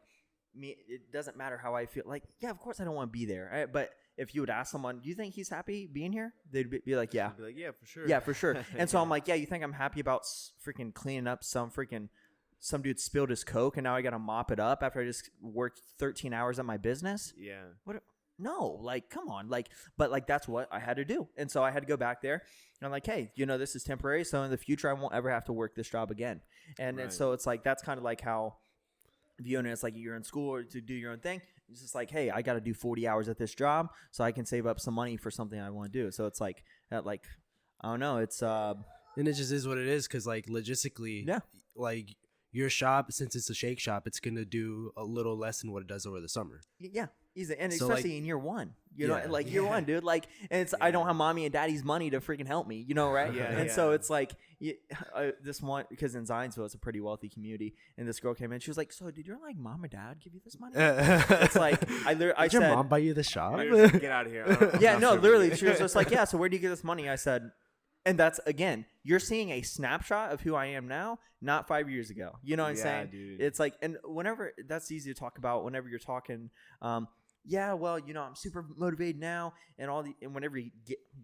Speaker 3: me, it doesn't matter how I feel. Like, yeah, of course I don't want to be there. Right? But if you would ask someone, do you think he's happy being here? They'd be like, yeah.
Speaker 2: Be like, yeah, for sure.
Speaker 3: Yeah, for sure. And so I'm like, yeah, you think I'm happy about freaking cleaning up some dude spilled his Coke and now I got to mop it up after I just worked 13 hours at my business?
Speaker 2: Yeah.
Speaker 3: What? No, like, come on. Like, but like, that's what I had to do. And so I had to go back there and I'm like, hey, this is temporary. So in the future, I won't ever have to work this job again. And so it's like, that's kind of like how viewing it, it's like you're in school or to do your own thing. It's just like, hey, I got to do 40 hours at this job so I can save up some money for something I want to do. So it's like, I don't know. It's,
Speaker 1: and it just is what it is. Cause like logistically, like your shop, since it's a shake shop, it's going to do a little less than what it does over the summer.
Speaker 3: Yeah. Easy. And
Speaker 1: so
Speaker 3: especially like, in year one, year one, dude, like, and it's, I don't have mommy and daddy's money to freaking help me, right? And so it's like this one, because in Zionsville, it's a pretty wealthy community. And this girl came in, she was like, so did your like mom or dad give you this money? It's like, I
Speaker 1: did your mom buy you the shop?
Speaker 2: Get out of here.
Speaker 3: Yeah, no, literally. She was just like, yeah, so where do you get this money? I said, and that's, again, you're seeing a snapshot of who I am now, not 5 years ago. You know what I'm saying?
Speaker 2: Dude.
Speaker 3: It's like, and whenever, that's easy to talk about whenever you're talking, yeah, well, I'm super motivated now, and whenever you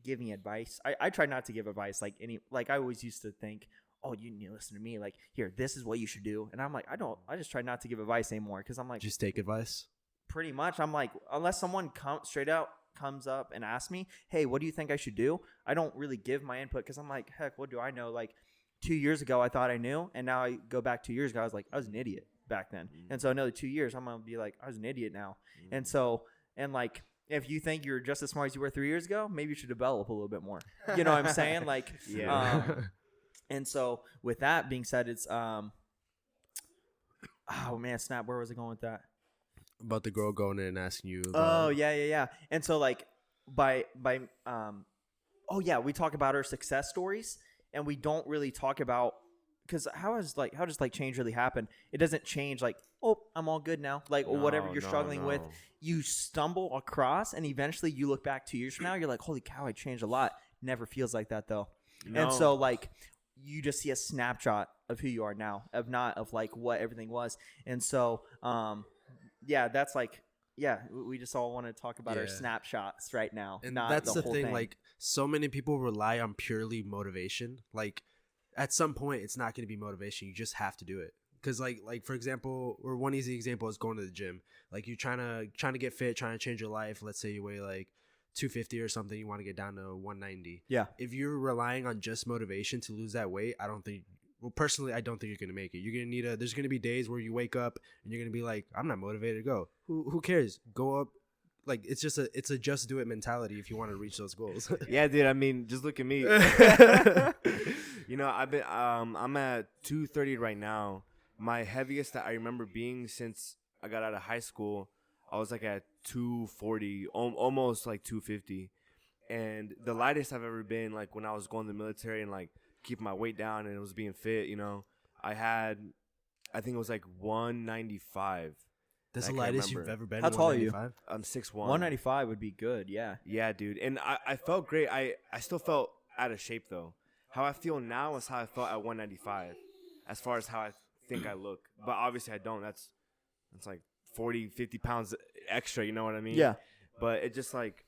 Speaker 3: give me advice, I try not to give advice like I always used to think, oh, you need to listen to me, like, here, this is what you should do, and I'm like, I just try not to give advice anymore, because I'm like,
Speaker 1: just take advice.
Speaker 3: Pretty much, I'm like, unless someone comes up and asks me, hey, what do you think I should do? I don't really give my input, because I'm like, heck, what do I know? Like 2 years ago, I thought I knew, and now I go back 2 years ago, I was like, I was an idiot back then. And so another 2 years, I'm gonna be like, I was an idiot now. And so, and like, if you think you're just as smart as you were 3 years ago, maybe you should develop a little bit more. You know what I'm saying? Like, and so with that being said, it's oh man, snap, where was I going with that?
Speaker 1: About the girl going in and asking you
Speaker 3: about, yeah. And so like by we talk about our success stories, and we don't really talk about, because how does change really happen? It doesn't change like, oh, I'm all good now, like, or whatever you're struggling with. You stumble across, and eventually you look back 2 years from now, you're like, holy cow, I changed a lot. Never feels like that though. And so like, you just see a snapshot of who you are now, of like what everything was. And so that's like, we just all want to talk about our snapshots right now.
Speaker 1: And that's the thing. Like, so many people rely on purely motivation. Like, at some point, it's not going to be motivation. You just have to do it. Because, like for example, or one easy example is going to the gym. Like, you're trying to get fit, trying to change your life. Let's say you weigh like 250 or something. You want to get down to 190. Yeah. If you're relying on just motivation to lose that weight, I don't think well, personally, I don't think you're gonna make it. You're gonna need there's gonna be days where you wake up and you're gonna be like, I'm not motivated to go. Who cares? Go up. Like it's a just do it mentality if you want to reach those goals.
Speaker 2: Yeah, dude. I mean, just look at me. You know, I'm at 230 right now. My heaviest that I remember being since I got out of high school, I was like at 240, almost like 250. And the lightest I've ever been, like when I was going to the military and like keeping my weight down and it was being fit, you know, I think it was like 195.
Speaker 1: That's the lightest you've ever been.
Speaker 3: How tall are you?
Speaker 2: I'm 6'1".
Speaker 3: 195 would be good, yeah.
Speaker 2: Yeah, dude. And I felt great. I still felt out of shape, though. How I feel now is how I felt at 195, as far as how I think I look. But obviously I don't. That's like 40, 50 pounds extra, you know what I mean?
Speaker 3: Yeah.
Speaker 2: But it just like,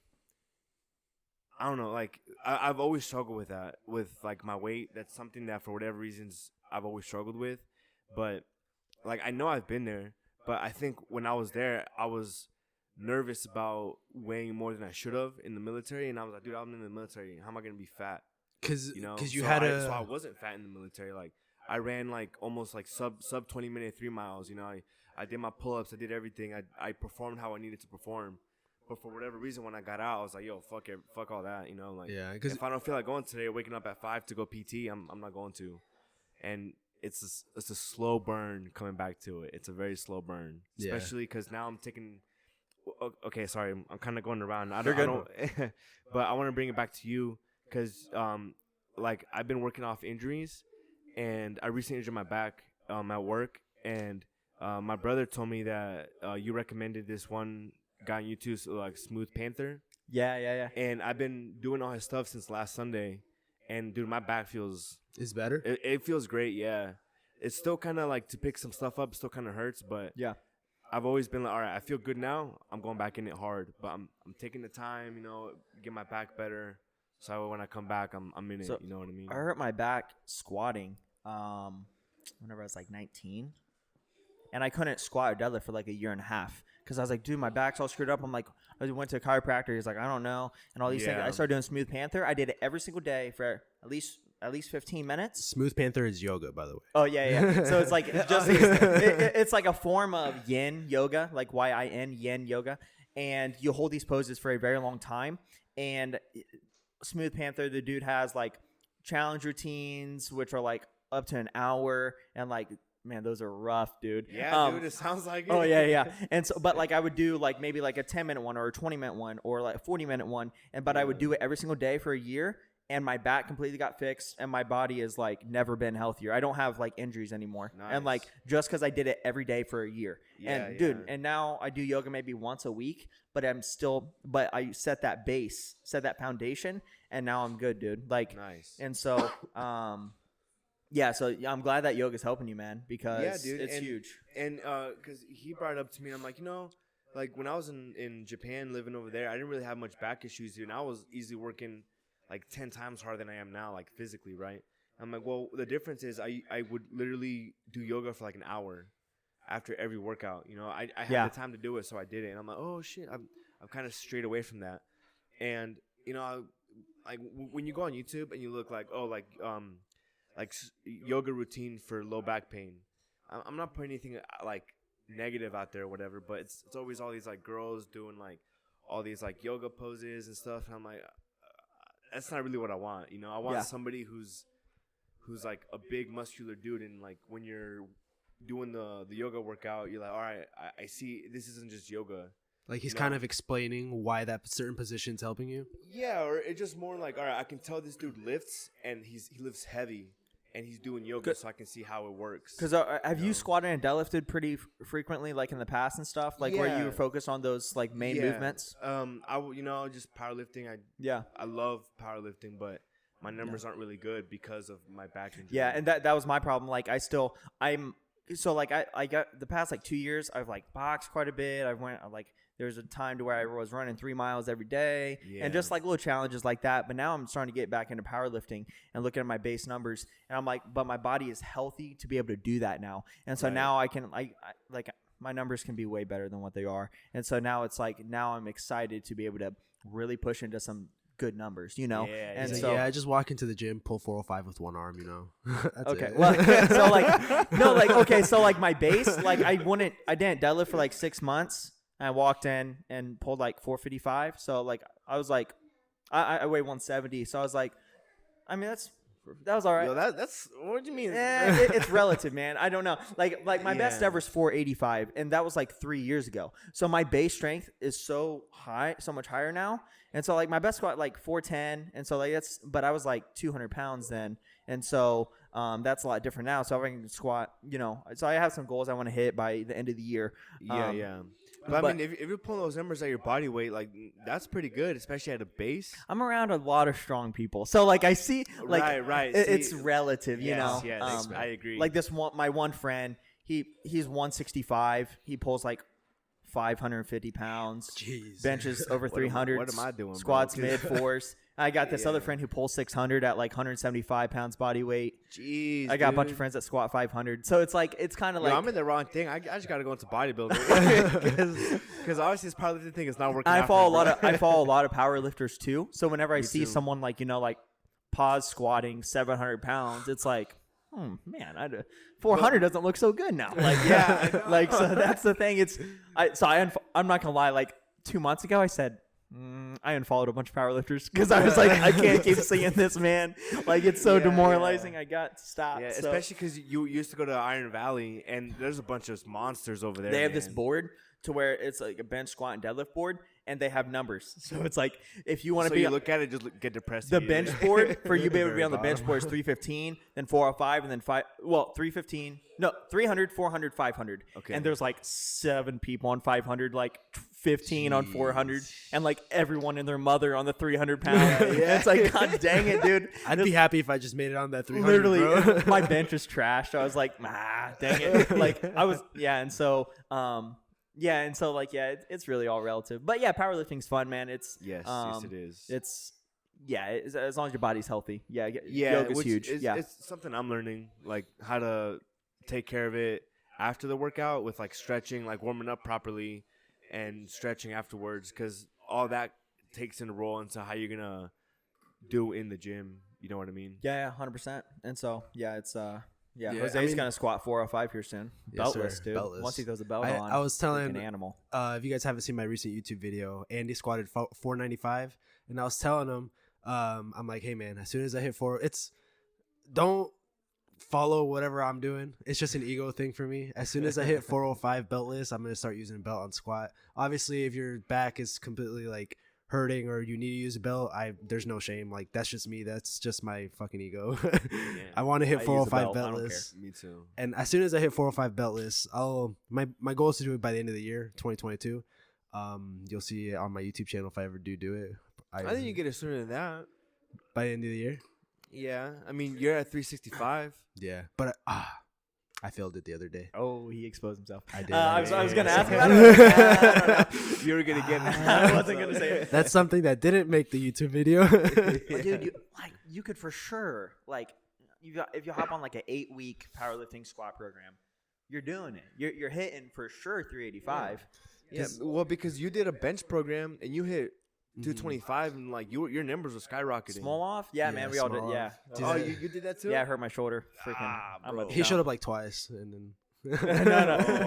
Speaker 2: I don't know, like I've always struggled with that, with like my weight. That's something that for whatever reasons I've always struggled with. But like I know I've been there. But I think when I was there, I was nervous about weighing more than I should have in the military. And I was like, dude, I'm in the military. How am I going to be fat?
Speaker 1: Because you
Speaker 2: so
Speaker 1: had
Speaker 2: So I wasn't fat in the military. Like, I ran, like, almost, like, sub 20-minute 3 miles. You know, I did my pull-ups. I did everything. I performed how I needed to perform. But for whatever reason, when I got out, I was like, yo, fuck it. Fuck all that, you know? Like,
Speaker 1: yeah,
Speaker 2: if I don't feel like going today, waking up at 5 to go PT, I'm not going to. And it's a slow burn coming back to it. It's a very slow burn, especially because now I'm taking. Okay, sorry, I'm kind of going around. I don't but I want to bring it back to you because, like, I've been working off injuries, and I recently injured my back at work, and my brother told me that you recommended this one guy on YouTube, so, like Smooth Panther.
Speaker 3: Yeah.
Speaker 2: And I've been doing all his stuff since last Sunday. And, dude, my back feels...
Speaker 1: Is better?
Speaker 2: It feels great, yeah. It's still kind of like to pick some stuff up, still kind of hurts, but
Speaker 3: yeah.
Speaker 2: I've always been like, all right, I feel good now. I'm going back in it hard. But I'm taking the time, you know, get my back better. So when I come back, I'm in it, you know what I mean?
Speaker 3: I hurt my back squatting whenever I was like 19. And I couldn't squat or deadlift for like a year and a half. Because I was like, dude, my back's all screwed up. I'm like, I went to a chiropractor. He's like, I don't know. And all these things. I started doing Smooth Panther. I did it every single day for at least 15 minutes.
Speaker 1: Smooth Panther is yoga, by the way.
Speaker 3: Oh, yeah. So it's like it's like a form of yin yoga, like Y-I-N, yin yoga. And you hold these poses for a very long time. And Smooth Panther, the dude has like challenge routines, which are like up to an hour. And like, man, those are rough, dude.
Speaker 2: Yeah, dude, it sounds like it.
Speaker 3: Oh, yeah. And so, but like I would do like maybe like a 10-minute one or a 20-minute one or like a 40-minute one. But I would do it every single day for a year. And my back completely got fixed, and my body has like never been healthier. I don't have like injuries anymore, and like just because I did it every day for a year. Dude, and now I do yoga maybe once a week, but I set that base, set that foundation, and now I'm good, dude. Like,
Speaker 2: nice.
Speaker 3: And so, yeah, so I'm glad that yoga's helping you, man, because it's huge.
Speaker 2: And because he brought it up to me, I'm like, you know, like when I was in Japan living over there, I didn't really have much back issues, dude. And I was easily working like 10 times harder than I am now, like physically, right? I'm like, well, the difference is I would literally do yoga for like an hour after every workout. You know, I had the time to do it, so I did it. And I'm like, oh shit, I'm kind of strayed away from that. And you know, like when you go on YouTube and you look like, oh, like yoga routine for low back pain. I'm not putting anything like negative out there or whatever, but it's always all these like girls doing like all these like yoga poses and stuff. And I'm like, that's not really what I want. You know, I want somebody who's like a big muscular dude, and like when you're doing the yoga workout, you're like, all right, I see this isn't just yoga.
Speaker 1: Like he's kind of explaining why that certain position's helping you.
Speaker 2: Yeah, or it's just more like, all right, I can tell this dude lifts, and he lifts heavy, and he's doing yoga, so I can see how it works.
Speaker 3: Because have you squatted and deadlifted pretty frequently, like in the past and stuff, like where you focus on those like main movements?
Speaker 2: Just powerlifting. I love powerlifting, but my numbers aren't really good because of my back injury.
Speaker 3: Yeah, and that was my problem. Like I got the past like 2 years, I've like boxed quite a bit. There was a time to where I was running 3 miles every day and just like little challenges like that. But now I'm starting to get back into powerlifting and looking at my base numbers. And I'm like, but my body is healthy to be able to do that now. And so now I can like my numbers can be way better than what they are. And so now it's like, now I'm excited to be able to really push into some good numbers, you know.
Speaker 2: Yeah,
Speaker 3: and
Speaker 1: He's
Speaker 3: so
Speaker 1: like, I just walk into the gym, pull 405 with one arm, you know. That's
Speaker 3: okay,
Speaker 1: it.
Speaker 3: well, so like no, like okay, so like my base, like I didn't deadlift for like 6 months. I walked in and pulled like 455. So like I was like, I weigh 170. So I was like, I mean that was all right.
Speaker 2: Yo, that's what do you mean?
Speaker 3: It's relative, man. I don't know. Like my best ever is 485, and that was like 3 years ago. So my base strength is so much higher now. And so like my best squat like 410, and so like but I was like 200 pounds then, and so that's a lot different now. So I can squat, you know. So I have some goals I want to hit by the end of the year.
Speaker 2: Yeah. But I mean, if you're pulling those numbers at your body weight, like that's pretty good, especially at a base.
Speaker 3: I'm around a lot of strong people, so like I see, like
Speaker 2: right.
Speaker 3: It's relative, you know.
Speaker 2: Yes, I agree.
Speaker 3: Like my one friend, he's 165. He pulls like 550 pounds.
Speaker 1: Jeez.
Speaker 3: Benches over 300.
Speaker 2: What am I doing?
Speaker 3: Squats mid fours. I got this other friend who pulls 600 at like 175 pounds body weight.
Speaker 2: Jeez,
Speaker 3: I got a bunch of friends that squat 500. So it's like it's kind of like
Speaker 2: I'm in the wrong thing. I just got to go into bodybuilding because obviously this powerlifting thing is not working.
Speaker 3: I follow a lot of power lifters too. So whenever I see someone like like pause squatting 700 pounds, it's like, man, 400 doesn't look so good now. Like like so that's the thing. I'm not gonna lie. Like 2 months ago, I said. I unfollowed a bunch of powerlifters because I was like, I can't keep seeing this, man. Like, it's so demoralizing. Yeah. I got to stop.
Speaker 2: Yeah, especially because you used to go to Iron Valley, and there's a bunch of monsters over there.
Speaker 3: They have this board to where it's like a bench, squat, and deadlift board, and they have numbers. So it's like, if you want to
Speaker 2: you look at it, just get depressed.
Speaker 3: The bench board, for you to be able to be on the bench board is 315, then 405, and then 315. No, 300, 400, 500. Okay. And there's like 7 people on 500, like 15 on 400, and like everyone and their mother on the 300 pound. Yeah. It's like, God dang it, dude.
Speaker 1: I'd be happy if I just made it on that 300.
Speaker 3: Literally,
Speaker 1: bro.
Speaker 3: my bench is trashed. So I was like, dang it. Like I was, and so, it's really all relative. But yeah, powerlifting's fun, man. It's
Speaker 2: yes, it is.
Speaker 3: It's as long as your body's healthy. Yeah, yoga's huge.
Speaker 2: It's something I'm learning, like how to take care of it after the workout with like stretching, like warming up properly and stretching afterwards, because all that takes in a role into how you're gonna do in the gym. You know what I mean?
Speaker 3: Yeah, 100%. And so it's Jose's gonna squat 405 here soon.
Speaker 1: Yes,
Speaker 3: beltless, dude.
Speaker 1: Beltless.
Speaker 3: Once he throws a belt on,
Speaker 1: I was telling
Speaker 3: an animal.
Speaker 1: If you guys haven't seen my recent YouTube video, Andy squatted 495, and I was telling him, I'm like, hey man, as soon as I hit 4, don't follow whatever I'm doing. It's just an ego thing for me. As soon as I hit 405 beltless, I'm gonna start using a belt on squat. Obviously, if your back is completely like hurting or you need to use a belt, there's no shame. Like, that's just me. That's just my fucking ego. I want to hit 405 beltless.
Speaker 2: Me too.
Speaker 1: And as soon as I hit 405 beltless, my goal is to do it by the end of the year, 2022. You'll see it on my YouTube channel if I ever do it.
Speaker 2: I think you get it sooner than that.
Speaker 1: By the end of the year.
Speaker 2: Yeah, I mean, you're at 365.
Speaker 1: Yeah, but I failed it the other day.
Speaker 3: Oh, he exposed himself.
Speaker 1: I did.
Speaker 3: I was going to ask about it.
Speaker 2: You were going to get it.
Speaker 3: I wasn't going to say it.
Speaker 1: That's something that didn't make the YouTube video.
Speaker 3: Dude, you could for sure, like, if you hop on like an 8-week powerlifting squat program, you're doing it. You're hitting for sure 385.
Speaker 2: Yeah, well, because you did a bench program and you hit 225, and like your numbers were skyrocketing.
Speaker 3: Small off? Yeah, man, we all did. Yeah.
Speaker 2: Oh, you did that too?
Speaker 3: Yeah, I hurt my shoulder. Freaking.
Speaker 1: He showed up like twice, and then.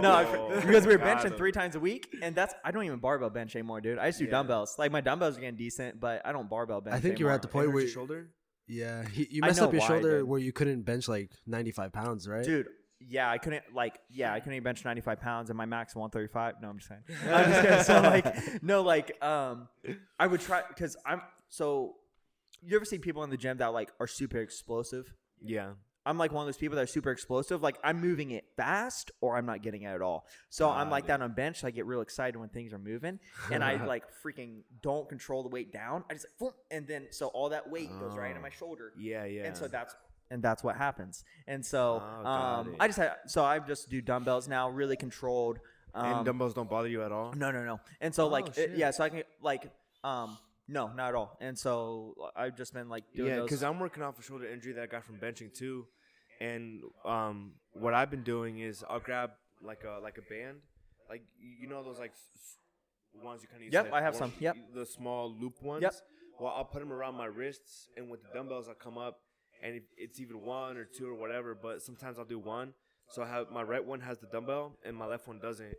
Speaker 3: No, because we were benching 3 times a week, and I don't even barbell bench anymore, dude. I just do dumbbells. Like, my dumbbells are getting decent, but I don't barbell bench.
Speaker 1: I think you were at the point where
Speaker 2: your shoulder.
Speaker 1: Yeah, you messed up your shoulder where you couldn't bench like 95 pounds, right?
Speaker 3: Dude. Yeah, I couldn't even bench 95 pounds, and my max 135. No, I'm just saying. I'm just kidding. I would try, because you ever see people in the gym that like are super explosive?
Speaker 2: Yeah.
Speaker 3: I'm like one of those people that are super explosive. Like, I'm moving it fast or I'm not getting it at all. So I'm like that on bench. I get real excited when things are moving, and I like freaking don't control the weight down. I just like, and then so all that weight goes right into my shoulder.
Speaker 2: Yeah.
Speaker 3: And that's what happens. And so I just do dumbbells now, really controlled.
Speaker 2: And dumbbells don't bother you at all?
Speaker 3: No. And so so I can like no, not at all. And so I've just been like doing those.
Speaker 2: Because I'm working off a shoulder injury that I got from benching too. And what I've been doing is I'll grab like a band, like those like ones you kind of use.
Speaker 3: Yep, I have some. Yep,
Speaker 2: the small loop ones.
Speaker 3: Yep.
Speaker 2: well, I'll put them around my wrists, and with the dumbbells, I'll come up, and it's either 1 or 2 or whatever. But sometimes I'll do 1. So I have my right one has the dumbbell, and my left one doesn't.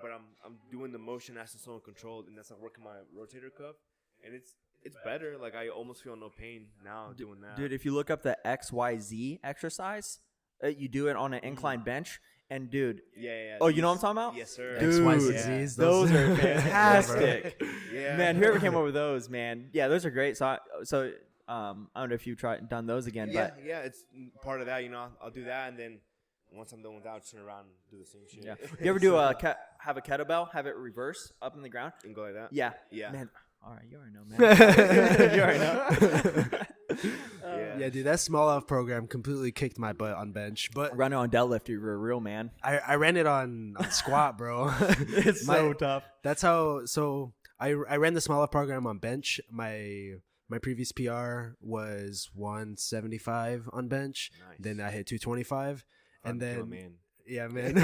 Speaker 2: But I'm doing the motion as if someone controlled, and that's like working my rotator cuff, and it's better. Like I almost feel no pain now doing that.
Speaker 3: Dude, if you look up the XYZ exercise, you do it on an incline bench, and dude,
Speaker 2: yeah.
Speaker 3: Oh, you know what I'm talking about?
Speaker 2: Yes, sir.
Speaker 3: Dude,
Speaker 1: XYZs,
Speaker 3: those are fantastic.
Speaker 2: Yeah,
Speaker 3: man. Whoever came up with those, man, yeah, those are great. So I don't know if you've done those again, but
Speaker 2: it's part of that. I'll do that, and then. Once I'm done with that, I'll turn around and do the same shit.
Speaker 3: Yeah. You ever do have a kettlebell, have it reverse up in the ground?
Speaker 2: And go like that?
Speaker 3: Yeah.
Speaker 2: Yeah.
Speaker 3: Man, all right, you already know, man. You already know.
Speaker 1: Yeah, dude, that small off program completely kicked my butt on bench. But
Speaker 3: run it on deadlift, you're a real man.
Speaker 1: I ran it on squat, bro.
Speaker 3: It's so tough.
Speaker 1: That's how. So I ran the small off program on bench. My previous PR was 175 on bench. Nice. Then I hit 225. And then, yeah, man.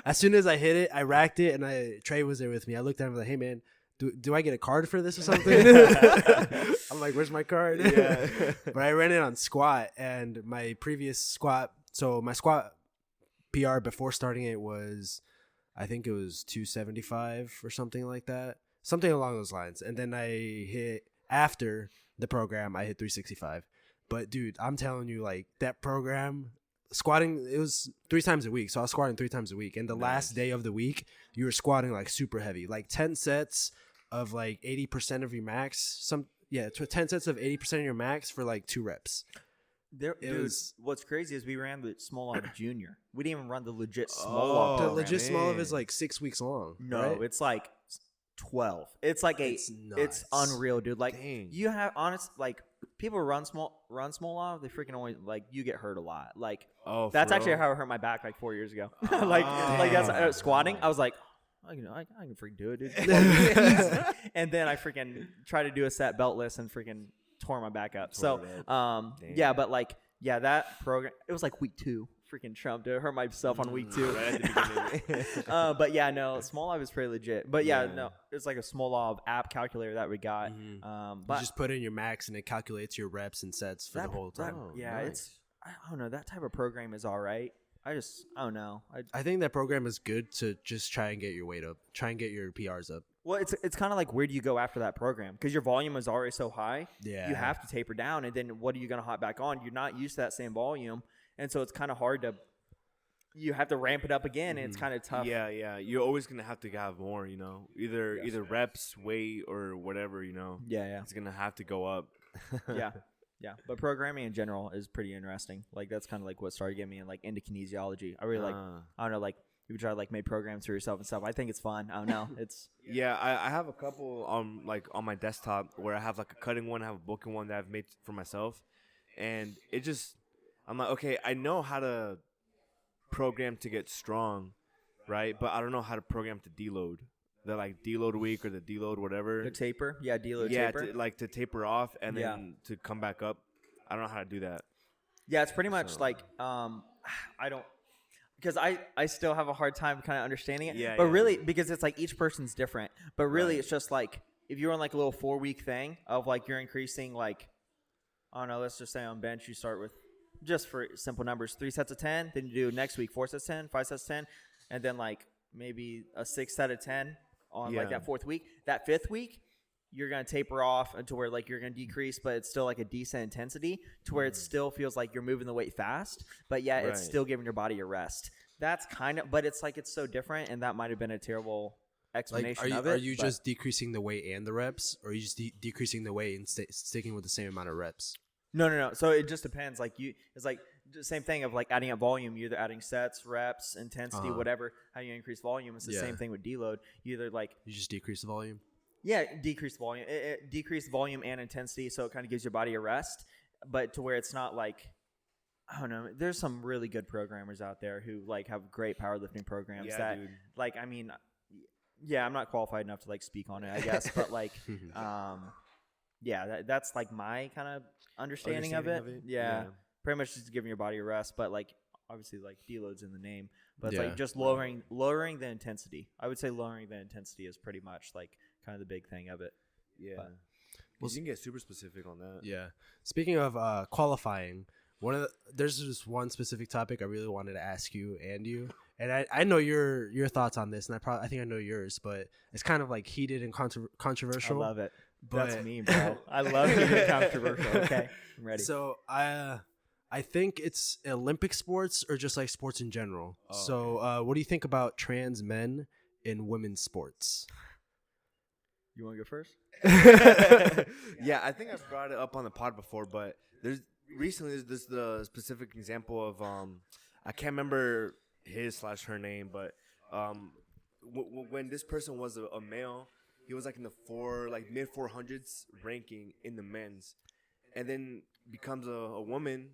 Speaker 1: As soon as I hit it, I racked it, and Trey was there with me. I looked at him like, "Hey, man, do I get a card for this or something?" I'm like, "Where's my card?"
Speaker 2: Yeah.
Speaker 1: But I ran it on squat, and my previous squat. So my squat PR before starting it was, I think it was 275 or something like that, something along those lines. And then I hit after the program, I hit 365. But dude, I'm telling you, like that program. Squatting, it was 3 times a week, so I was squatting 3 times a week, and the last day of the week you were squatting like super heavy, like 10 sets of like 80% of your max, 10 sets of 80% of your max for like 2 reps.
Speaker 3: What's crazy is we ran the small log junior. We didn't even run the legit small log.
Speaker 1: The legit small log is like 6 weeks long.
Speaker 3: No,
Speaker 1: right?
Speaker 3: it's like 12. It's like
Speaker 1: it's
Speaker 3: unreal, dude. Like
Speaker 2: dang.
Speaker 3: You have like people run small log, they freaking always like you get hurt a lot. Like that's actually how I hurt my back like 4 years ago. like that's squatting. I was like, I can freaking do it, dude. And then I freaking tried to do a set beltless and freaking tore my back up. So that program, it was like week 2. Freaking Trump, dude. I hurt myself on week 2.
Speaker 2: Right at the beginning.
Speaker 3: But yeah, no, small lab is pretty legit. But no, it's like a small lab app calculator that we got. But
Speaker 1: you just put in your max and it calculates your reps and sets for the whole time.
Speaker 3: Nice. I don't know. That type of program is all right. I don't know.
Speaker 1: I think that program is good to just try and get your weight up, try and get your PRs up.
Speaker 3: Well, it's kind of like, where do you go after that program? Because your volume is already so high.
Speaker 1: Yeah.
Speaker 3: You have to taper down, and then what are you going to hop back on? You're not used to that same volume. And so it's kind of hard you have to ramp it up again, and it's kind of tough.
Speaker 2: Yeah. You're always going to have more, either reps, weight, or whatever,
Speaker 3: Yeah.
Speaker 2: It's going to have to go up.
Speaker 3: Yeah. But programming in general is pretty interesting. Like, that's kind of like what started getting me into kinesiology. I really I don't know, like, you try to make programs for yourself and stuff. I think it's fun. I don't know. It's
Speaker 2: I have a couple on my desktop where I have like a cutting one, I have a bulking one that I've made for myself, and it just I'm like, okay, I know how to program to get strong, right? But I don't know how to program to deload. The like deload week or the deload whatever.
Speaker 3: The taper, deload
Speaker 2: taper.
Speaker 3: Yeah,
Speaker 2: to taper off and then to come back up. I don't know how to do that.
Speaker 3: Yeah, it's pretty much like I don't, because I still have a hard time kind of understanding it.
Speaker 2: Yeah,
Speaker 3: but really, because it's like each person's different. But really, it's just like if you're on like a little 4-week thing of like you're increasing like, I don't know, let's just say on bench you start with, just for simple numbers, 3 sets of 10. Then you do next week 4 sets of 10, 5 sets of 10, and then like maybe a 6 set of 10 on like that 4th week. That 5th week, you're gonna taper off to where like you're gonna decrease, but it's still like a decent intensity to where it still feels like you're moving the weight fast, but it's still giving your body a rest. That's kind of, but it's like it's so different, and that might have been a terrible explanation of it.
Speaker 1: Are you just decreasing the weight and the reps, or are you just decreasing the weight and sticking with the same amount of reps?
Speaker 3: No. So it just depends. Like it's like the same thing of like adding up volume. You're either adding sets, reps, intensity, whatever. How you increase volume. It's the same thing with deload. You either like
Speaker 1: you just decrease the volume.
Speaker 3: Yeah, decrease volume. It decrease volume and intensity, so it kind of gives your body a rest. But to where it's not like, I don't know. There's some really good programmers out there who like have great powerlifting programs that, dude. Like, I mean, I'm not qualified enough to like speak on it, I guess, but like, that's like my kind of understanding of it. Yeah, pretty much just giving your body a rest, but like obviously like deload's in the name, but it's like just lowering the intensity. I would say lowering the intensity is pretty much like kind of the big thing of it.
Speaker 2: Yeah. Well, you can get super specific on that.
Speaker 1: Yeah. Speaking of qualifying, there's just one specific topic I really wanted to ask you, and I know your thoughts on this, and I think I know yours, but it's kind of like heated and controversial.
Speaker 3: I love it.
Speaker 1: But
Speaker 3: that's me, bro. I love heated and controversial. Okay, I'm ready.
Speaker 1: So I think it's Olympic sports or just like sports in general.
Speaker 2: Oh,
Speaker 1: so what do you think about trans men in women's sports?
Speaker 3: You want to go first?
Speaker 2: Yeah, I think I've brought it up on the pod before, but there's the specific example of I can't remember his/her name, but when this person was a male, he was like in the mid 400s ranking in the men's, and then becomes a woman,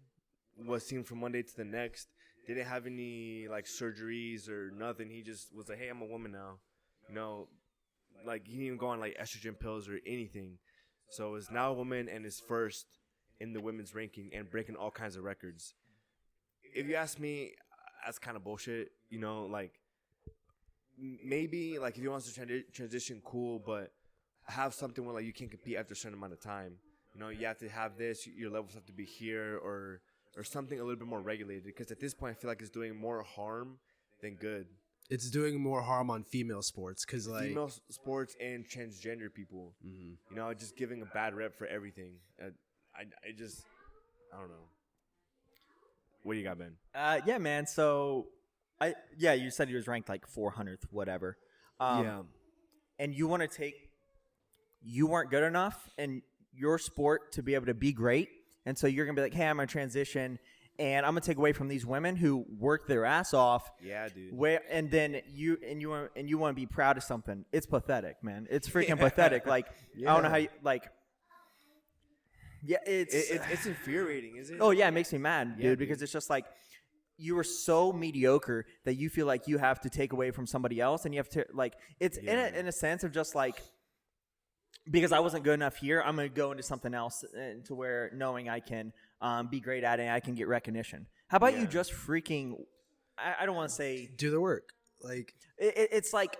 Speaker 2: was seen from one day to the next, didn't have any like surgeries or nothing. He just was like, hey, I'm a woman now, you know. Like, he didn't even go on, like, estrogen pills or anything. So, is now a woman and is first in the women's ranking and breaking all kinds of records. If you ask me, that's kind of bullshit. You know, like, maybe, like, if he wants to transition, cool, but have something where, like, you can't compete after a certain amount of time. You know, you have to have this, your levels have to be here, or something a little bit more regulated. Because at this point, I feel like it's doing more harm than good.
Speaker 1: It's doing more harm on female sports because, like,
Speaker 2: female sports and transgender people, you know, just giving a bad rep for everything. I don't know. What do you got, Ben?
Speaker 3: Yeah, man. So, you said he was ranked like 400th, whatever.
Speaker 2: Yeah.
Speaker 3: And you weren't good enough in your sport to be able to be great, and so you're gonna be like, hey, I'm gonna transition. And I'm gonna take away from these women who work their ass off.
Speaker 2: Yeah, dude.
Speaker 3: And then you want to be proud of something. It's pathetic, man. It's freaking pathetic. Like, I don't know how you like. Yeah,
Speaker 2: it's infuriating, isn't it?
Speaker 3: Oh yeah, it makes me mad, dude. Because it's just like you were so mediocre that you feel like you have to take away from somebody else, and you have to like. It's in a sense of just like. Because I wasn't good enough here, I'm going to go into something else to where knowing I can be great at it and I can get recognition. How about you just freaking – I don't want to say –
Speaker 1: do the work. Like
Speaker 3: it's like,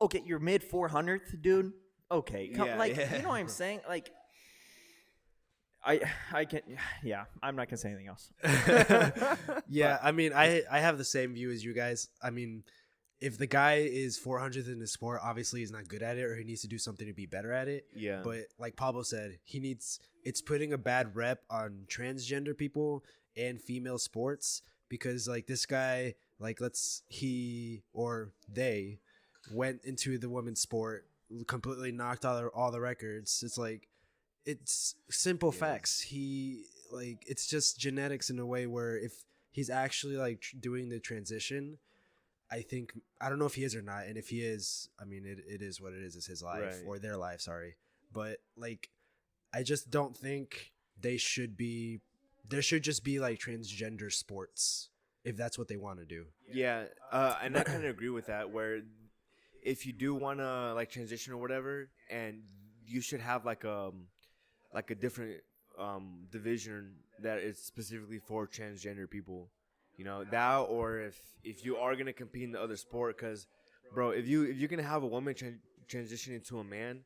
Speaker 3: okay, you're mid 400th, dude. Okay. You know what I'm saying? Like I can – yeah, I'm not going to say anything else.
Speaker 1: Yeah, I mean, I have the same view as you guys. I mean – if the guy is 400th in the sport, obviously he's not good at it, or he needs to do something to be better at it.
Speaker 2: Yeah.
Speaker 1: But like Pablo said, it's putting a bad rep on transgender people and female sports because like this guy, like he or they went into the women's sport, completely knocked all the records. It's like, it's simple facts. It's just genetics in a way where if he's actually like doing the transition, I don't know if he is or not, and if he is, I mean, it is what it is. It's his life or their life, sorry. But like, I just don't think there should just be like transgender sports if that's what they want to do.
Speaker 2: Yeah, and I kind of agree with that. Where if you do want to like transition or whatever, and you should have like a different division that is specifically for transgender people. You know, that, or if you are gonna compete in the other sport, because, bro, if you're gonna have a woman transition into a man,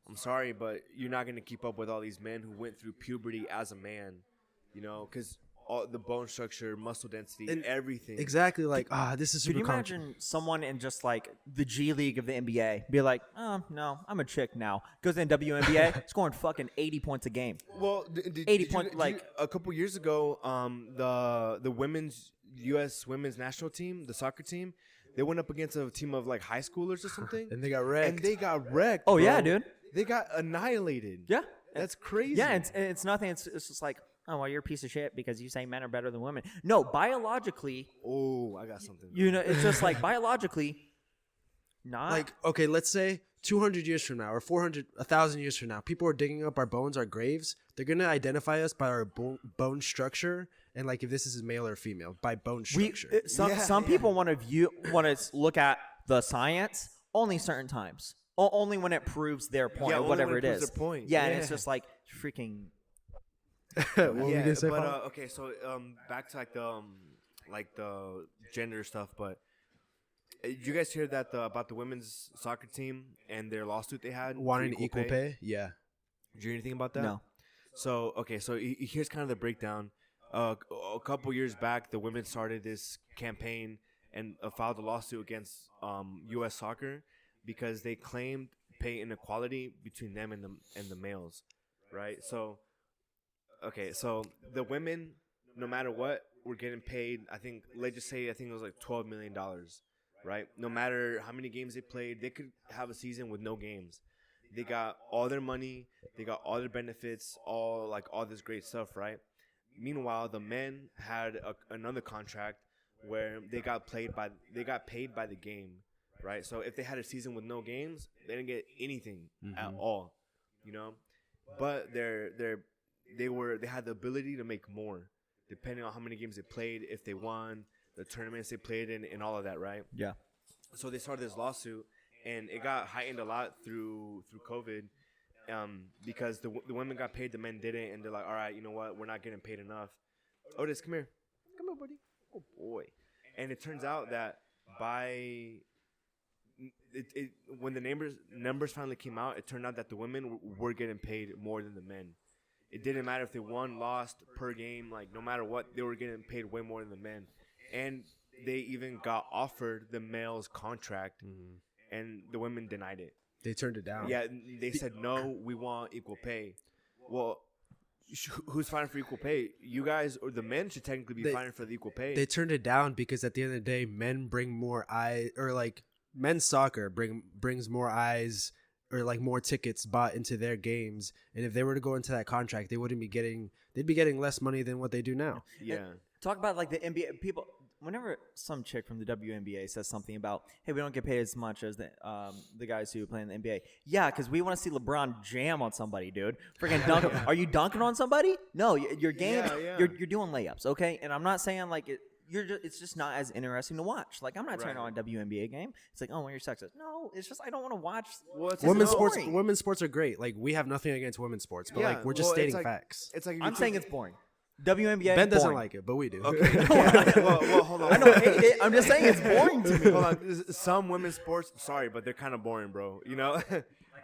Speaker 2: I'm sorry, but you're not gonna keep up with all these men who went through puberty as a man. You know, because all the bone structure, muscle density, and everything.
Speaker 1: Exactly, like this is super.
Speaker 3: Could you imagine someone in just like the G League of the NBA be like, oh no, I'm a chick now. Goes in WNBA, scoring fucking 80 points a game.
Speaker 2: Well,
Speaker 3: 80 points. Like
Speaker 2: a couple years ago, the women's U.S. women's national team, the soccer team, they went up against a team of like high schoolers or something,
Speaker 1: and they got wrecked.
Speaker 3: Oh
Speaker 2: bro.
Speaker 3: yeah, dude.
Speaker 2: They got annihilated.
Speaker 3: Yeah,
Speaker 2: that's crazy.
Speaker 3: Yeah, it's nothing. It's just like, oh well, you're a piece of shit because you say men are better than women. No, biologically.
Speaker 2: Oh, I got something.
Speaker 3: You know, it's just like biologically. Not
Speaker 1: like, okay, let's say 200 years from now or 400, 1,000 years from now, people are digging up our bones, our graves. They're gonna identify us by our bone structure. And like, if this is male or female, by bone structure.
Speaker 3: Some people want to look at the science only certain times, only when it proves their point or whatever it is.
Speaker 2: Their point.
Speaker 3: Yeah, and it's just like freaking.
Speaker 2: Okay, so back to like the gender stuff, but did you guys hear that about the women's soccer team and their lawsuit they had
Speaker 1: wanting equal pay? Yeah.
Speaker 2: Did you hear anything about that?
Speaker 3: No.
Speaker 2: So here's kind of the breakdown. A couple years back, the women started this campaign and filed a lawsuit against U.S. soccer because they claimed pay inequality between them and the males, right? So the women, no matter what, were getting paid. I think it was like $12 million, right? No matter how many games they played, they could have a season with no games. They got all their money, they got all their benefits, all this great stuff, right? Meanwhile, the men had another contract where they got paid by the game, right? So if they had a season with no games, they didn't get anything at all, you know. But they had the ability to make more, depending on how many games they played, if they won, the tournaments they played in, and all of that, right?
Speaker 3: Yeah.
Speaker 2: So they started this lawsuit, and it got heightened a lot through COVID, because the women got paid, the men didn't, and they're like, all right, you know what? We're not getting paid enough. Otis, come here, buddy. Oh boy. And it turns out that when the numbers finally came out, it turned out that the women were getting paid more than the men. It didn't matter if they won, lost per game, like no matter what, they were getting paid way more than the men. And they even got offered the male's contract, and the women denied it.
Speaker 1: They turned it down.
Speaker 2: Yeah, they said, no, we want equal pay. Well, who's fighting for equal pay? You guys, or the men should technically be fighting for the equal pay.
Speaker 1: They turned it down because at the end of the day, men bring more eyes, or like men's soccer brings more eyes, or like more tickets bought into their games. And if they were to go into that contract, they'd be getting less money than what they do now.
Speaker 2: Yeah.
Speaker 3: And talk about like the NBA people. Whenever some chick from the WNBA says something about, hey, we don't get paid as much as the guys who play in the NBA. Yeah, because we want to see LeBron jam on somebody, dude. Freaking dunk. Are you dunking on somebody? No, your game.
Speaker 2: Yeah.
Speaker 3: You're doing layups, okay? And I'm not saying like it's just not as interesting to watch. Like I'm not turning on a WNBA game. It's like, oh, well, you're sexist. No, it's just I don't want to watch.
Speaker 2: Well,
Speaker 1: women's sports are great. Like we have nothing against women's sports, but like we're just stating facts.
Speaker 2: It's like
Speaker 3: I'm saying it's boring. WNBA.
Speaker 1: Ben doesn't
Speaker 3: boring.
Speaker 1: like it, but we do.
Speaker 2: Okay. well, hold on.
Speaker 3: I don't hate it. I'm just saying it's boring to me.
Speaker 2: Hold on. Some women's sports, sorry, but they're kind of boring, bro. You know,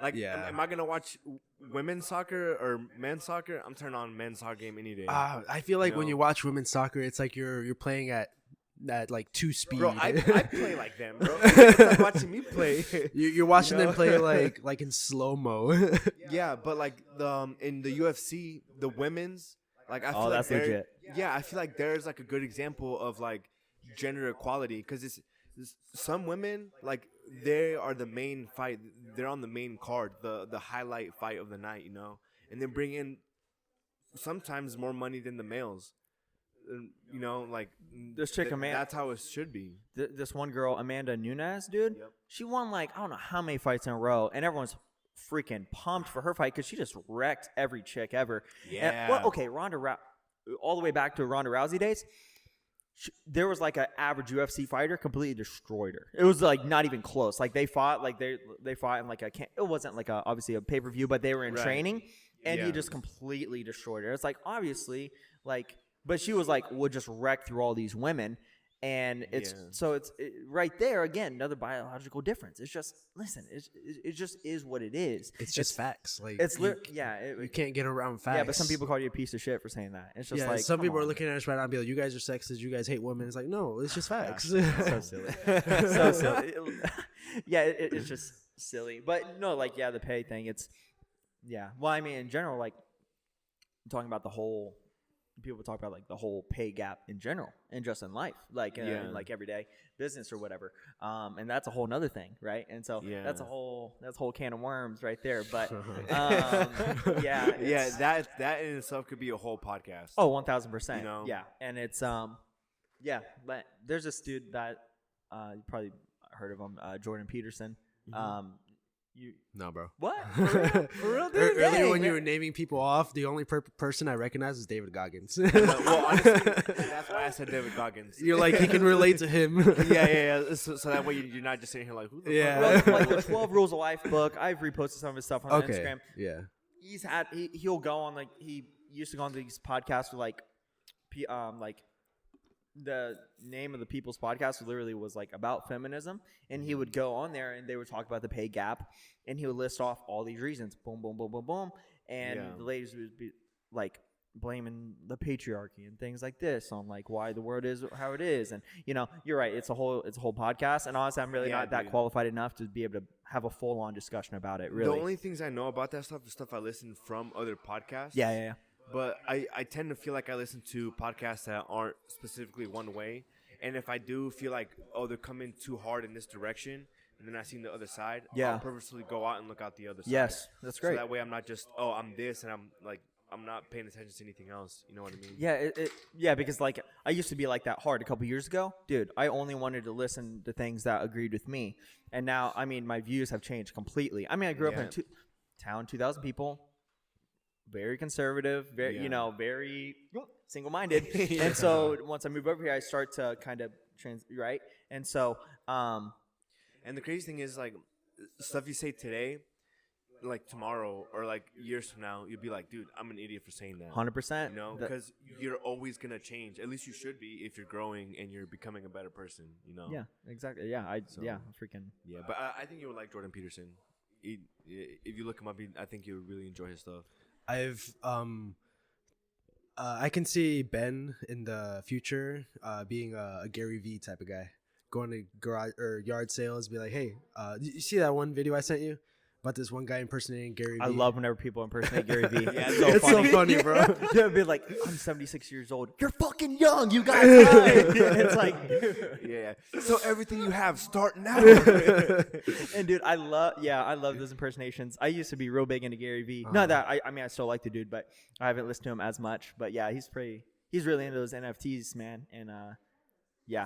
Speaker 2: like, am I gonna watch women's soccer or men's soccer? I'm turning on men's soccer game any day.
Speaker 1: I feel like when you watch women's soccer, it's like you're playing at like 2 speed.
Speaker 2: Bro, I play like them, bro. It's like watching me play.
Speaker 1: You're watching them play like in slow mo.
Speaker 2: Yeah, but like in the UFC, the women's. Like I feel
Speaker 3: that's legit.
Speaker 2: Yeah, I feel like there's like a good example of like gender equality because it's some women like they are the main fight. They're on the main card, the highlight fight of the night, you know, and they bring in sometimes more money than the males. You know, like
Speaker 3: this chick Amanda.
Speaker 2: That's how it should be.
Speaker 3: This one girl, Amanda Nunes, dude. Yep. She won like I don't know how many fights in a row, and everyone's freaking pumped for her fight because she just wrecked every chick ever.
Speaker 2: Yeah.
Speaker 3: And, okay, all the way back to Ronda Rousey days, there was like an average UFC fighter completely destroyed her. It was like not even close. Like they fought in like it wasn't like obviously a pay-per-view, but they were in training, and he just completely destroyed her. It's like obviously like, but she was like would just wreck through all these women. And it's right there again, another biological difference. It's just it just is what it is.
Speaker 1: It's just facts. Like
Speaker 3: you
Speaker 1: can't get around facts.
Speaker 3: Yeah, but some people call you a piece of shit for saying that. It's just like
Speaker 1: some people are looking at us right now and be like, "You guys are sexist. You guys hate women." It's like, no, it's just facts.
Speaker 3: So silly, so silly. It's just silly. But no, like the pay thing. It's Well, I mean, in general, like I'm talking about the whole. People talk about like the whole pay gap in general and just in life, like in like everyday business or whatever. And that's a whole nother thing, right? And so that's a whole can of worms right there. But
Speaker 2: that in itself could be a whole podcast.
Speaker 3: Oh, 1,000%.
Speaker 2: You know?
Speaker 3: Yeah, and it's but there's this dude that you probably heard of him, Jordan Peterson.
Speaker 1: No, bro.
Speaker 3: What? For real, dude?
Speaker 1: Earlier when you were naming people off, the only person I recognize is David Goggins.
Speaker 2: Well, honestly, that's why I said David Goggins.
Speaker 1: You're like, he can relate to him.
Speaker 2: Yeah. So that way you're not just sitting here like, who the fuck?
Speaker 3: Like the 12 Rules of Life book. I've reposted some of his stuff on Instagram.
Speaker 1: Yeah.
Speaker 3: He'll go on he used to go on these podcasts with like the name of the People's Podcast literally was like about feminism, and he would go on there and they would talk about the pay gap, and he would list off all these reasons, boom, boom, boom, boom, boom, and the ladies would be like blaming the patriarchy and things like this on like why the world is how it is. And you're right, it's a whole podcast, and honestly I'm really not that qualified enough to be able to have a full-on discussion about it, really.
Speaker 2: The only things I know about that stuff is stuff I listen from other podcasts.
Speaker 3: Yeah.
Speaker 2: But I tend to feel like I listen to podcasts that aren't specifically one way, and if I do feel like they're coming too hard in this direction and then I see the other side, I'll purposely go out and look out the other side.
Speaker 3: Yes, that's great.
Speaker 2: So that way I'm not just I'm this and I'm not paying attention to anything else. You know what I mean?
Speaker 3: Yeah, because like I used to be like that hard a couple years ago. Dude, I only wanted to listen to things that agreed with me. And now, I mean, my views have changed completely. I mean, I grew up in town, 2,000 people, very conservative, very, very single-minded. And so once I move over here, I start to kind of right? And so
Speaker 2: and the crazy thing is like stuff you say today, like tomorrow or like years from now, you'll be like, dude, I'm an idiot for saying that.
Speaker 3: 100%.
Speaker 2: Because you're always gonna change. At least you should be if you're growing and you're becoming a better person.
Speaker 3: Yeah, exactly. Yeah, freaking.
Speaker 2: Yeah, but I think you would like Jordan Peterson. If you look him up, I think you would really enjoy his stuff.
Speaker 1: I can see Ben in the future being a Gary V type of guy, going to garage or yard sales, be like, hey, you see that one video I sent you about this one guy impersonating Gary V?
Speaker 3: I love whenever people impersonate Gary V.
Speaker 1: Yeah, it's so funny, bro.
Speaker 3: They'll be like, I'm 76 years old. You're fucking young. You got time. It's like,
Speaker 2: yeah. So everything you have, start now.
Speaker 3: And dude, I love those impersonations. I used to be real big into Gary V. Not that I mean, I still like the dude, but I haven't listened to him as much. But yeah, he's really into those NFTs, man. And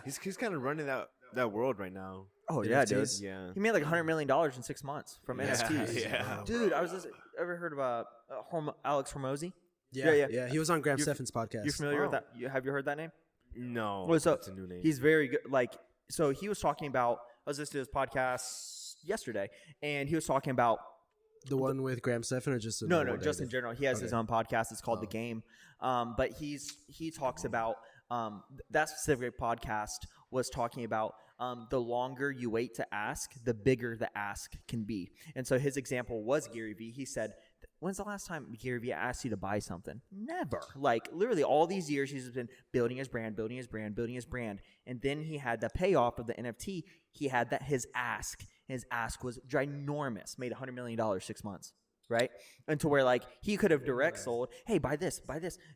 Speaker 2: he's kind of running that world right now.
Speaker 3: Oh, yeah, dude. Yeah. He made like $100 million in 6 months from NFTs.
Speaker 2: Yeah.
Speaker 3: Dude, ever heard about Alex Hormozy?
Speaker 1: Yeah. He was on Graham Stephan's podcast.
Speaker 3: You familiar with that? Have you heard that name?
Speaker 2: No.
Speaker 3: Well, so
Speaker 2: that's a new name.
Speaker 3: He's very good. Like, so he was talking about, I was listening to his podcast yesterday, and he was talking about
Speaker 1: the one with Graham Stephan, or just
Speaker 3: no, just in general. He has his own podcast. It's called The Game. But he talks about that specific podcast was talking about the longer you wait to ask, the bigger the ask can be. And so his example was Gary Vee. He said, when's the last time Gary Vee asked you to buy something? Never. Like, literally all these years he's been building his brand. And then he had the payoff of the NFT. He had his ask. His ask was ginormous. Made $100 million 6 months. Right? And to where, like, he could have direct sold, hey, buy this,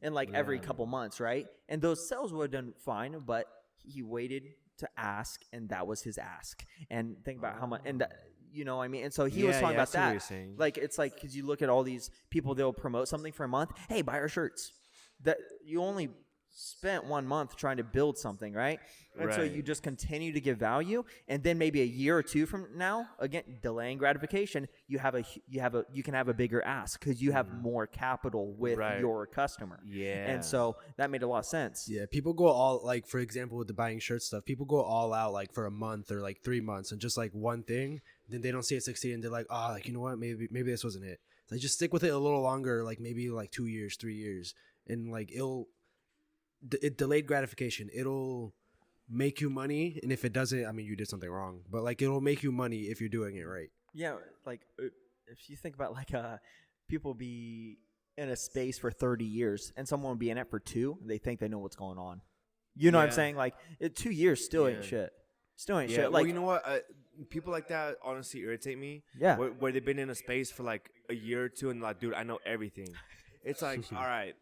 Speaker 3: and like every couple months, right? And those sales would have done fine, but he waited to ask, and that was his ask. And think about how much, and you know what I mean? And so he was talking about that. Like, it's like, because you look at all these people, they'll promote something for a month. Hey, buy our shirts. That you only spent 1 month trying to build something, right? And so you just continue to give value, and then maybe a year or two from now, again, delaying gratification, you can have a bigger ask because you have more capital with your customer.
Speaker 2: Yeah.
Speaker 3: And so that made a lot of sense.
Speaker 1: Yeah, people go all, like, for example, with the buying shirt stuff, people go all out, like, for a month or like 3 months and just like one thing, then they don't see it succeed, and they're like, like, you know what, maybe this wasn't it. So just stick with it a little longer, like maybe like 2 years, 3 years, and like it delayed gratification. It'll make you money, and if it doesn't, I mean, you did something wrong, but like it'll make you money if you're doing it right.
Speaker 3: Yeah, like if you think about like people be in a space for 30 years and someone will be in it for 2, they think they know what's going on. You know what I'm saying? Like 2 years still ain't shit. Still ain't shit. Like,
Speaker 2: well, you know what? People like that honestly irritate me.
Speaker 3: Yeah.
Speaker 2: Where they've been in a space for like a year or two and like, dude, I know everything. It's like, all right,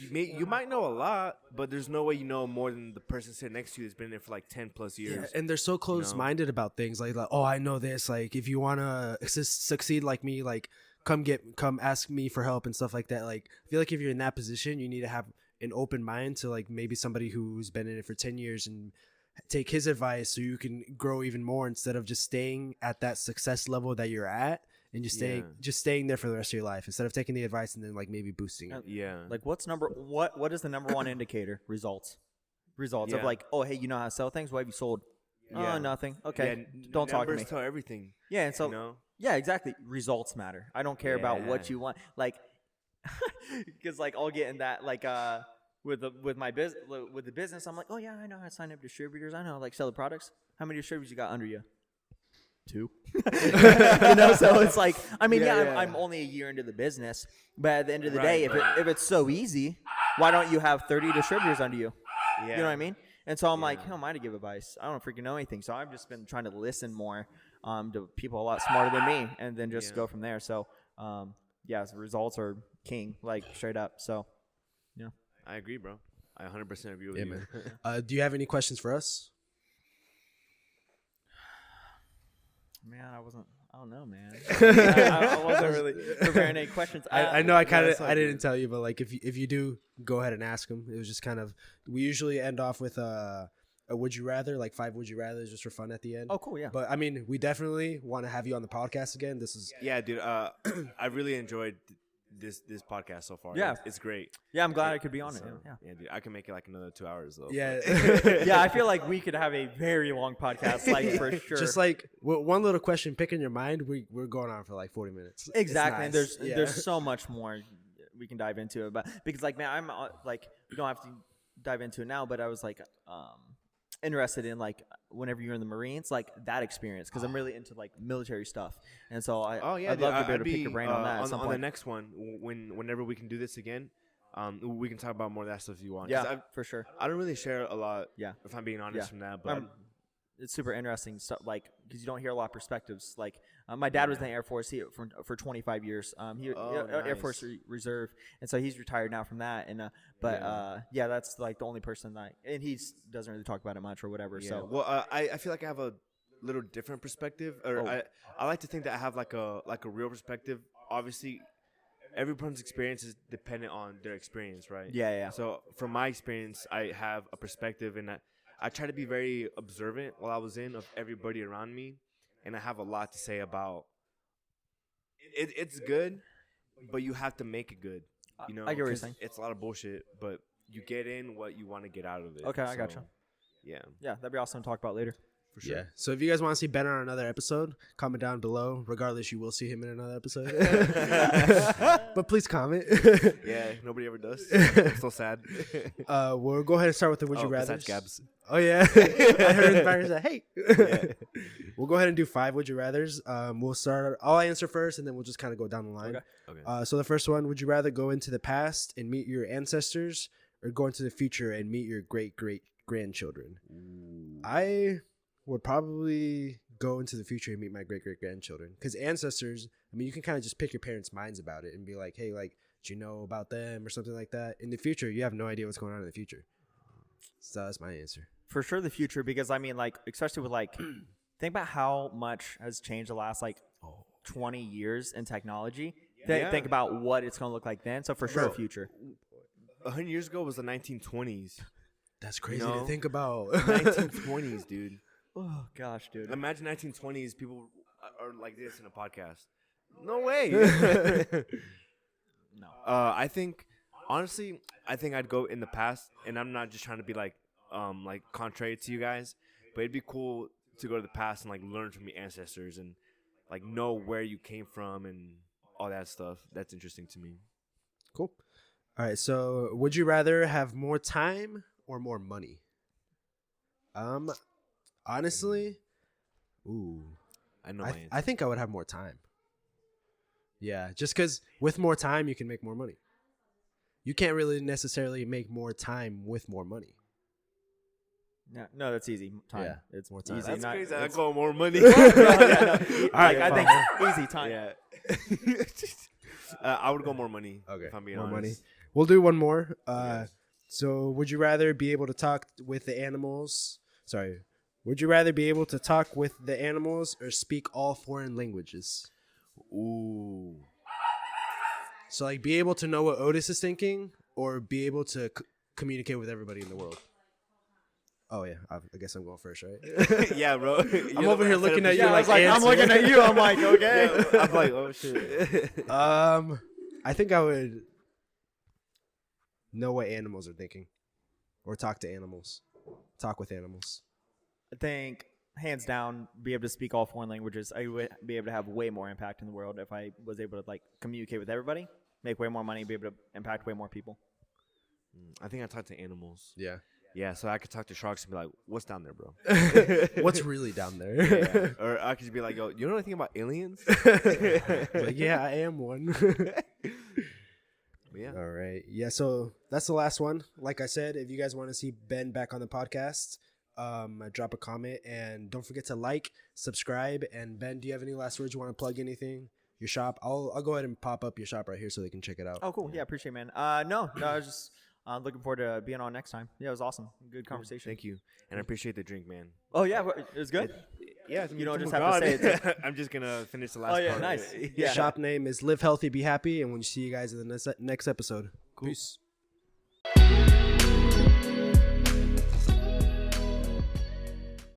Speaker 2: you might know a lot, but there's no way you know more than the person sitting next to you that's been there for like 10 plus years.
Speaker 1: Yeah, and they're so close-minded about things. Like, oh, I know this. Like, if you want to succeed like me, like, come ask me for help and stuff like that. Like, I feel like if you're in that position, you need to have an open mind to like maybe somebody who's been in it for 10 years and take his advice so you can grow even more instead of just staying at that success level that you're at. And just staying there for the rest of your life instead of taking the advice and then like maybe boosting it.
Speaker 2: Yeah.
Speaker 3: Like what is the number one indicator? Results of like, oh, hey, you know how to sell things? What have you sold?
Speaker 2: Yeah.
Speaker 3: Oh, nothing. Okay. Don't talk to me.
Speaker 2: Numbers tell everything.
Speaker 3: Yeah. And so, yeah, exactly. Results matter. I don't care about what you want. Like, because like I'll get in that like, with the business, I'm like, oh yeah, I know how to sign up distributors. I know how to, like, sell the products. How many distributors you got under you? 2. So it's like, I mean, I'm only a year into the business, but at the end of the day, if it's so easy, why don't you have 30 distributors under you? Yeah. You know what I mean? And so I'm like, who am I to give advice? I don't freaking know anything. So I've just been trying to listen more to people a lot smarter than me, and then just go from there. So the results are king, like, straight up. So yeah,
Speaker 2: I agree, bro. I 100% agree with you.
Speaker 1: Man. Do you have any questions for us?
Speaker 3: Man, I don't know, man. I wasn't really preparing any questions.
Speaker 1: I know I didn't tell you, but like if you do, go ahead and ask them. It was just kind of, we usually end off with a would you rather, like 5 would you rather, just for fun at the end.
Speaker 3: Oh, cool, yeah.
Speaker 1: But I mean, we definitely want to have you on the podcast again. This is
Speaker 2: dude. I really enjoyed this podcast so far.
Speaker 3: Yeah,
Speaker 2: it's great.
Speaker 3: Yeah, I'm glad I could be on it.
Speaker 2: Yeah, dude. I can make it like another 2 hours though.
Speaker 1: Yeah.
Speaker 3: Yeah, I feel like we could have a very long podcast, like, for sure.
Speaker 1: Just like one little question, pick in your mind. We're going on for like 40 minutes.
Speaker 3: Exactly.
Speaker 1: Nice.
Speaker 3: And there's so much more we can dive into it, but because, like, man, I'm like, we don't have to dive into it now, but I was like interested in, like, whenever you're in the Marines, like, that experience, because I'm really into, like, military stuff, and so I'd love to be able to pick your brain on that.
Speaker 2: On the next one, whenever we can do this again, we can talk about more of that stuff if you want.
Speaker 3: Yeah, for sure.
Speaker 2: I don't really share a lot.
Speaker 3: Yeah,
Speaker 2: if I'm being honest from that, but
Speaker 3: it's super interesting stuff, like, because you don't hear a lot of perspectives. Like, my dad was in the Air Force for 25 years. Nice. Air Force Reserve, and so he's retired now from that. And that's like the only person and he doesn't really talk about it much or whatever. Yeah. So
Speaker 2: I feel like I have a little different perspective, or I like to think that I have like a real perspective. Obviously, everyone's experience is dependent on their experience, right?
Speaker 3: Yeah.
Speaker 2: So from my experience, I have a perspective, and I try to be very observant while I was of everybody around me, and I have a lot to say about it. It's good, but you have to make it good. You know,
Speaker 3: I get what you're saying.
Speaker 2: It's a lot of bullshit, but you get in what you want to get out of it.
Speaker 3: Okay, I gotcha.
Speaker 2: Yeah,
Speaker 3: that'd be awesome to talk about later.
Speaker 1: For sure. Yeah. So if you guys want to see Ben on another episode, comment down below. Regardless, you will see him in another episode. But please comment.
Speaker 2: Yeah, nobody ever does. I'm so sad.
Speaker 1: We'll go ahead and start with the would you rather.
Speaker 2: Gabs.
Speaker 1: Oh yeah. I heard the virus say, hey. Yeah. We'll go ahead and do 5 would you rathers. We'll start. I'll answer first, and then we'll just kind of go down the line. Okay. So the first one: would you rather go into the past and meet your ancestors, or go into the future and meet your great grandchildren? I would probably go into the future and meet my great-great-grandchildren, because ancestors, I mean, you can kind of just pick your parents' minds about it and be like, hey, like, do you know about them or something like that? In the future, you have no idea what's going on in the future. So that's my answer.
Speaker 3: For sure the future, because, I mean, like, especially with, like, think about how much has changed the last, like, 20 years in technology. Think about what it's going to look like then. So for sure the future.
Speaker 2: 100 years ago was the 1920s.
Speaker 1: That's crazy to think about.
Speaker 2: 1920s, dude.
Speaker 3: Oh, gosh, dude.
Speaker 2: Imagine 1920s, people are like this in a podcast. No way.
Speaker 3: No.
Speaker 2: I think, honestly, I'd go in the past, and I'm not just trying to be like contrary to you guys, but it'd be cool to go to the past and, like, learn from your ancestors and, like, know where you came from and all that stuff. That's interesting to me.
Speaker 1: Cool. All right, so would you rather have more time or more money? Honestly,
Speaker 2: I know my answer.
Speaker 1: I think I would have more time. Yeah, just because with more time, you can make more money. You can't really necessarily make more time with more money.
Speaker 3: No, that's easy. Time.
Speaker 1: Yeah,
Speaker 3: it's
Speaker 1: more time.
Speaker 3: Easy.
Speaker 2: That's crazy. I go more money.
Speaker 3: All right, I think easy time.
Speaker 2: Yeah. I would go more money.
Speaker 1: Okay,
Speaker 2: if I'm being
Speaker 1: more
Speaker 2: honest.
Speaker 1: money. We'll do one more. So would you rather be able to talk with the animals? Sorry. Would you rather be able to talk with the animals or speak all foreign languages?
Speaker 2: Ooh.
Speaker 1: So, like, be able to know what Otis is thinking, or be able to communicate with everybody in the world? Oh, yeah. I guess I'm going first, right?
Speaker 2: Yeah, bro.
Speaker 1: I'm over here looking at you like,
Speaker 3: I'm looking at you. I'm like, okay.
Speaker 2: Yeah, I'm like, oh, shit.
Speaker 1: I think I would know what animals are thinking, or talk to animals. Talk with animals.
Speaker 3: I think, hands down, be able to speak all foreign languages. I would be able to have way more impact in the world if I was able to, like, communicate with everybody, make way more money, be able to impact way more people.
Speaker 2: I think I talk to animals.
Speaker 1: Yeah.
Speaker 2: Yeah, so I could talk to sharks and be like, "What's down there, bro?
Speaker 1: What's really down there?"
Speaker 2: Yeah. Or I could just be like, "Yo, you know anything about aliens?"
Speaker 1: Like, yeah, I am one.
Speaker 2: Yeah.
Speaker 1: All right. Yeah. So that's the last one. Like I said, if you guys want to see Ben back on the podcast, drop a comment and don't forget to like, subscribe. And Ben, do you have any last words? You want to plug anything? Your shop? I'll go ahead and pop up your shop right here so they can check it out.
Speaker 3: Oh, cool. Yeah, appreciate it, man. No, I was just looking forward to being on next time. Yeah, it was awesome. Good conversation.
Speaker 2: Thank you. And I appreciate the drink, man.
Speaker 3: Oh, yeah. It was good?
Speaker 2: Yeah.
Speaker 3: You don't just have to say it.
Speaker 2: I'm just going to finish the last part.
Speaker 3: Oh, yeah, nice.
Speaker 1: Yeah. Shop name is Live Healthy, Be Happy. And we'll see you guys in the next episode.
Speaker 2: Cool.
Speaker 1: Peace.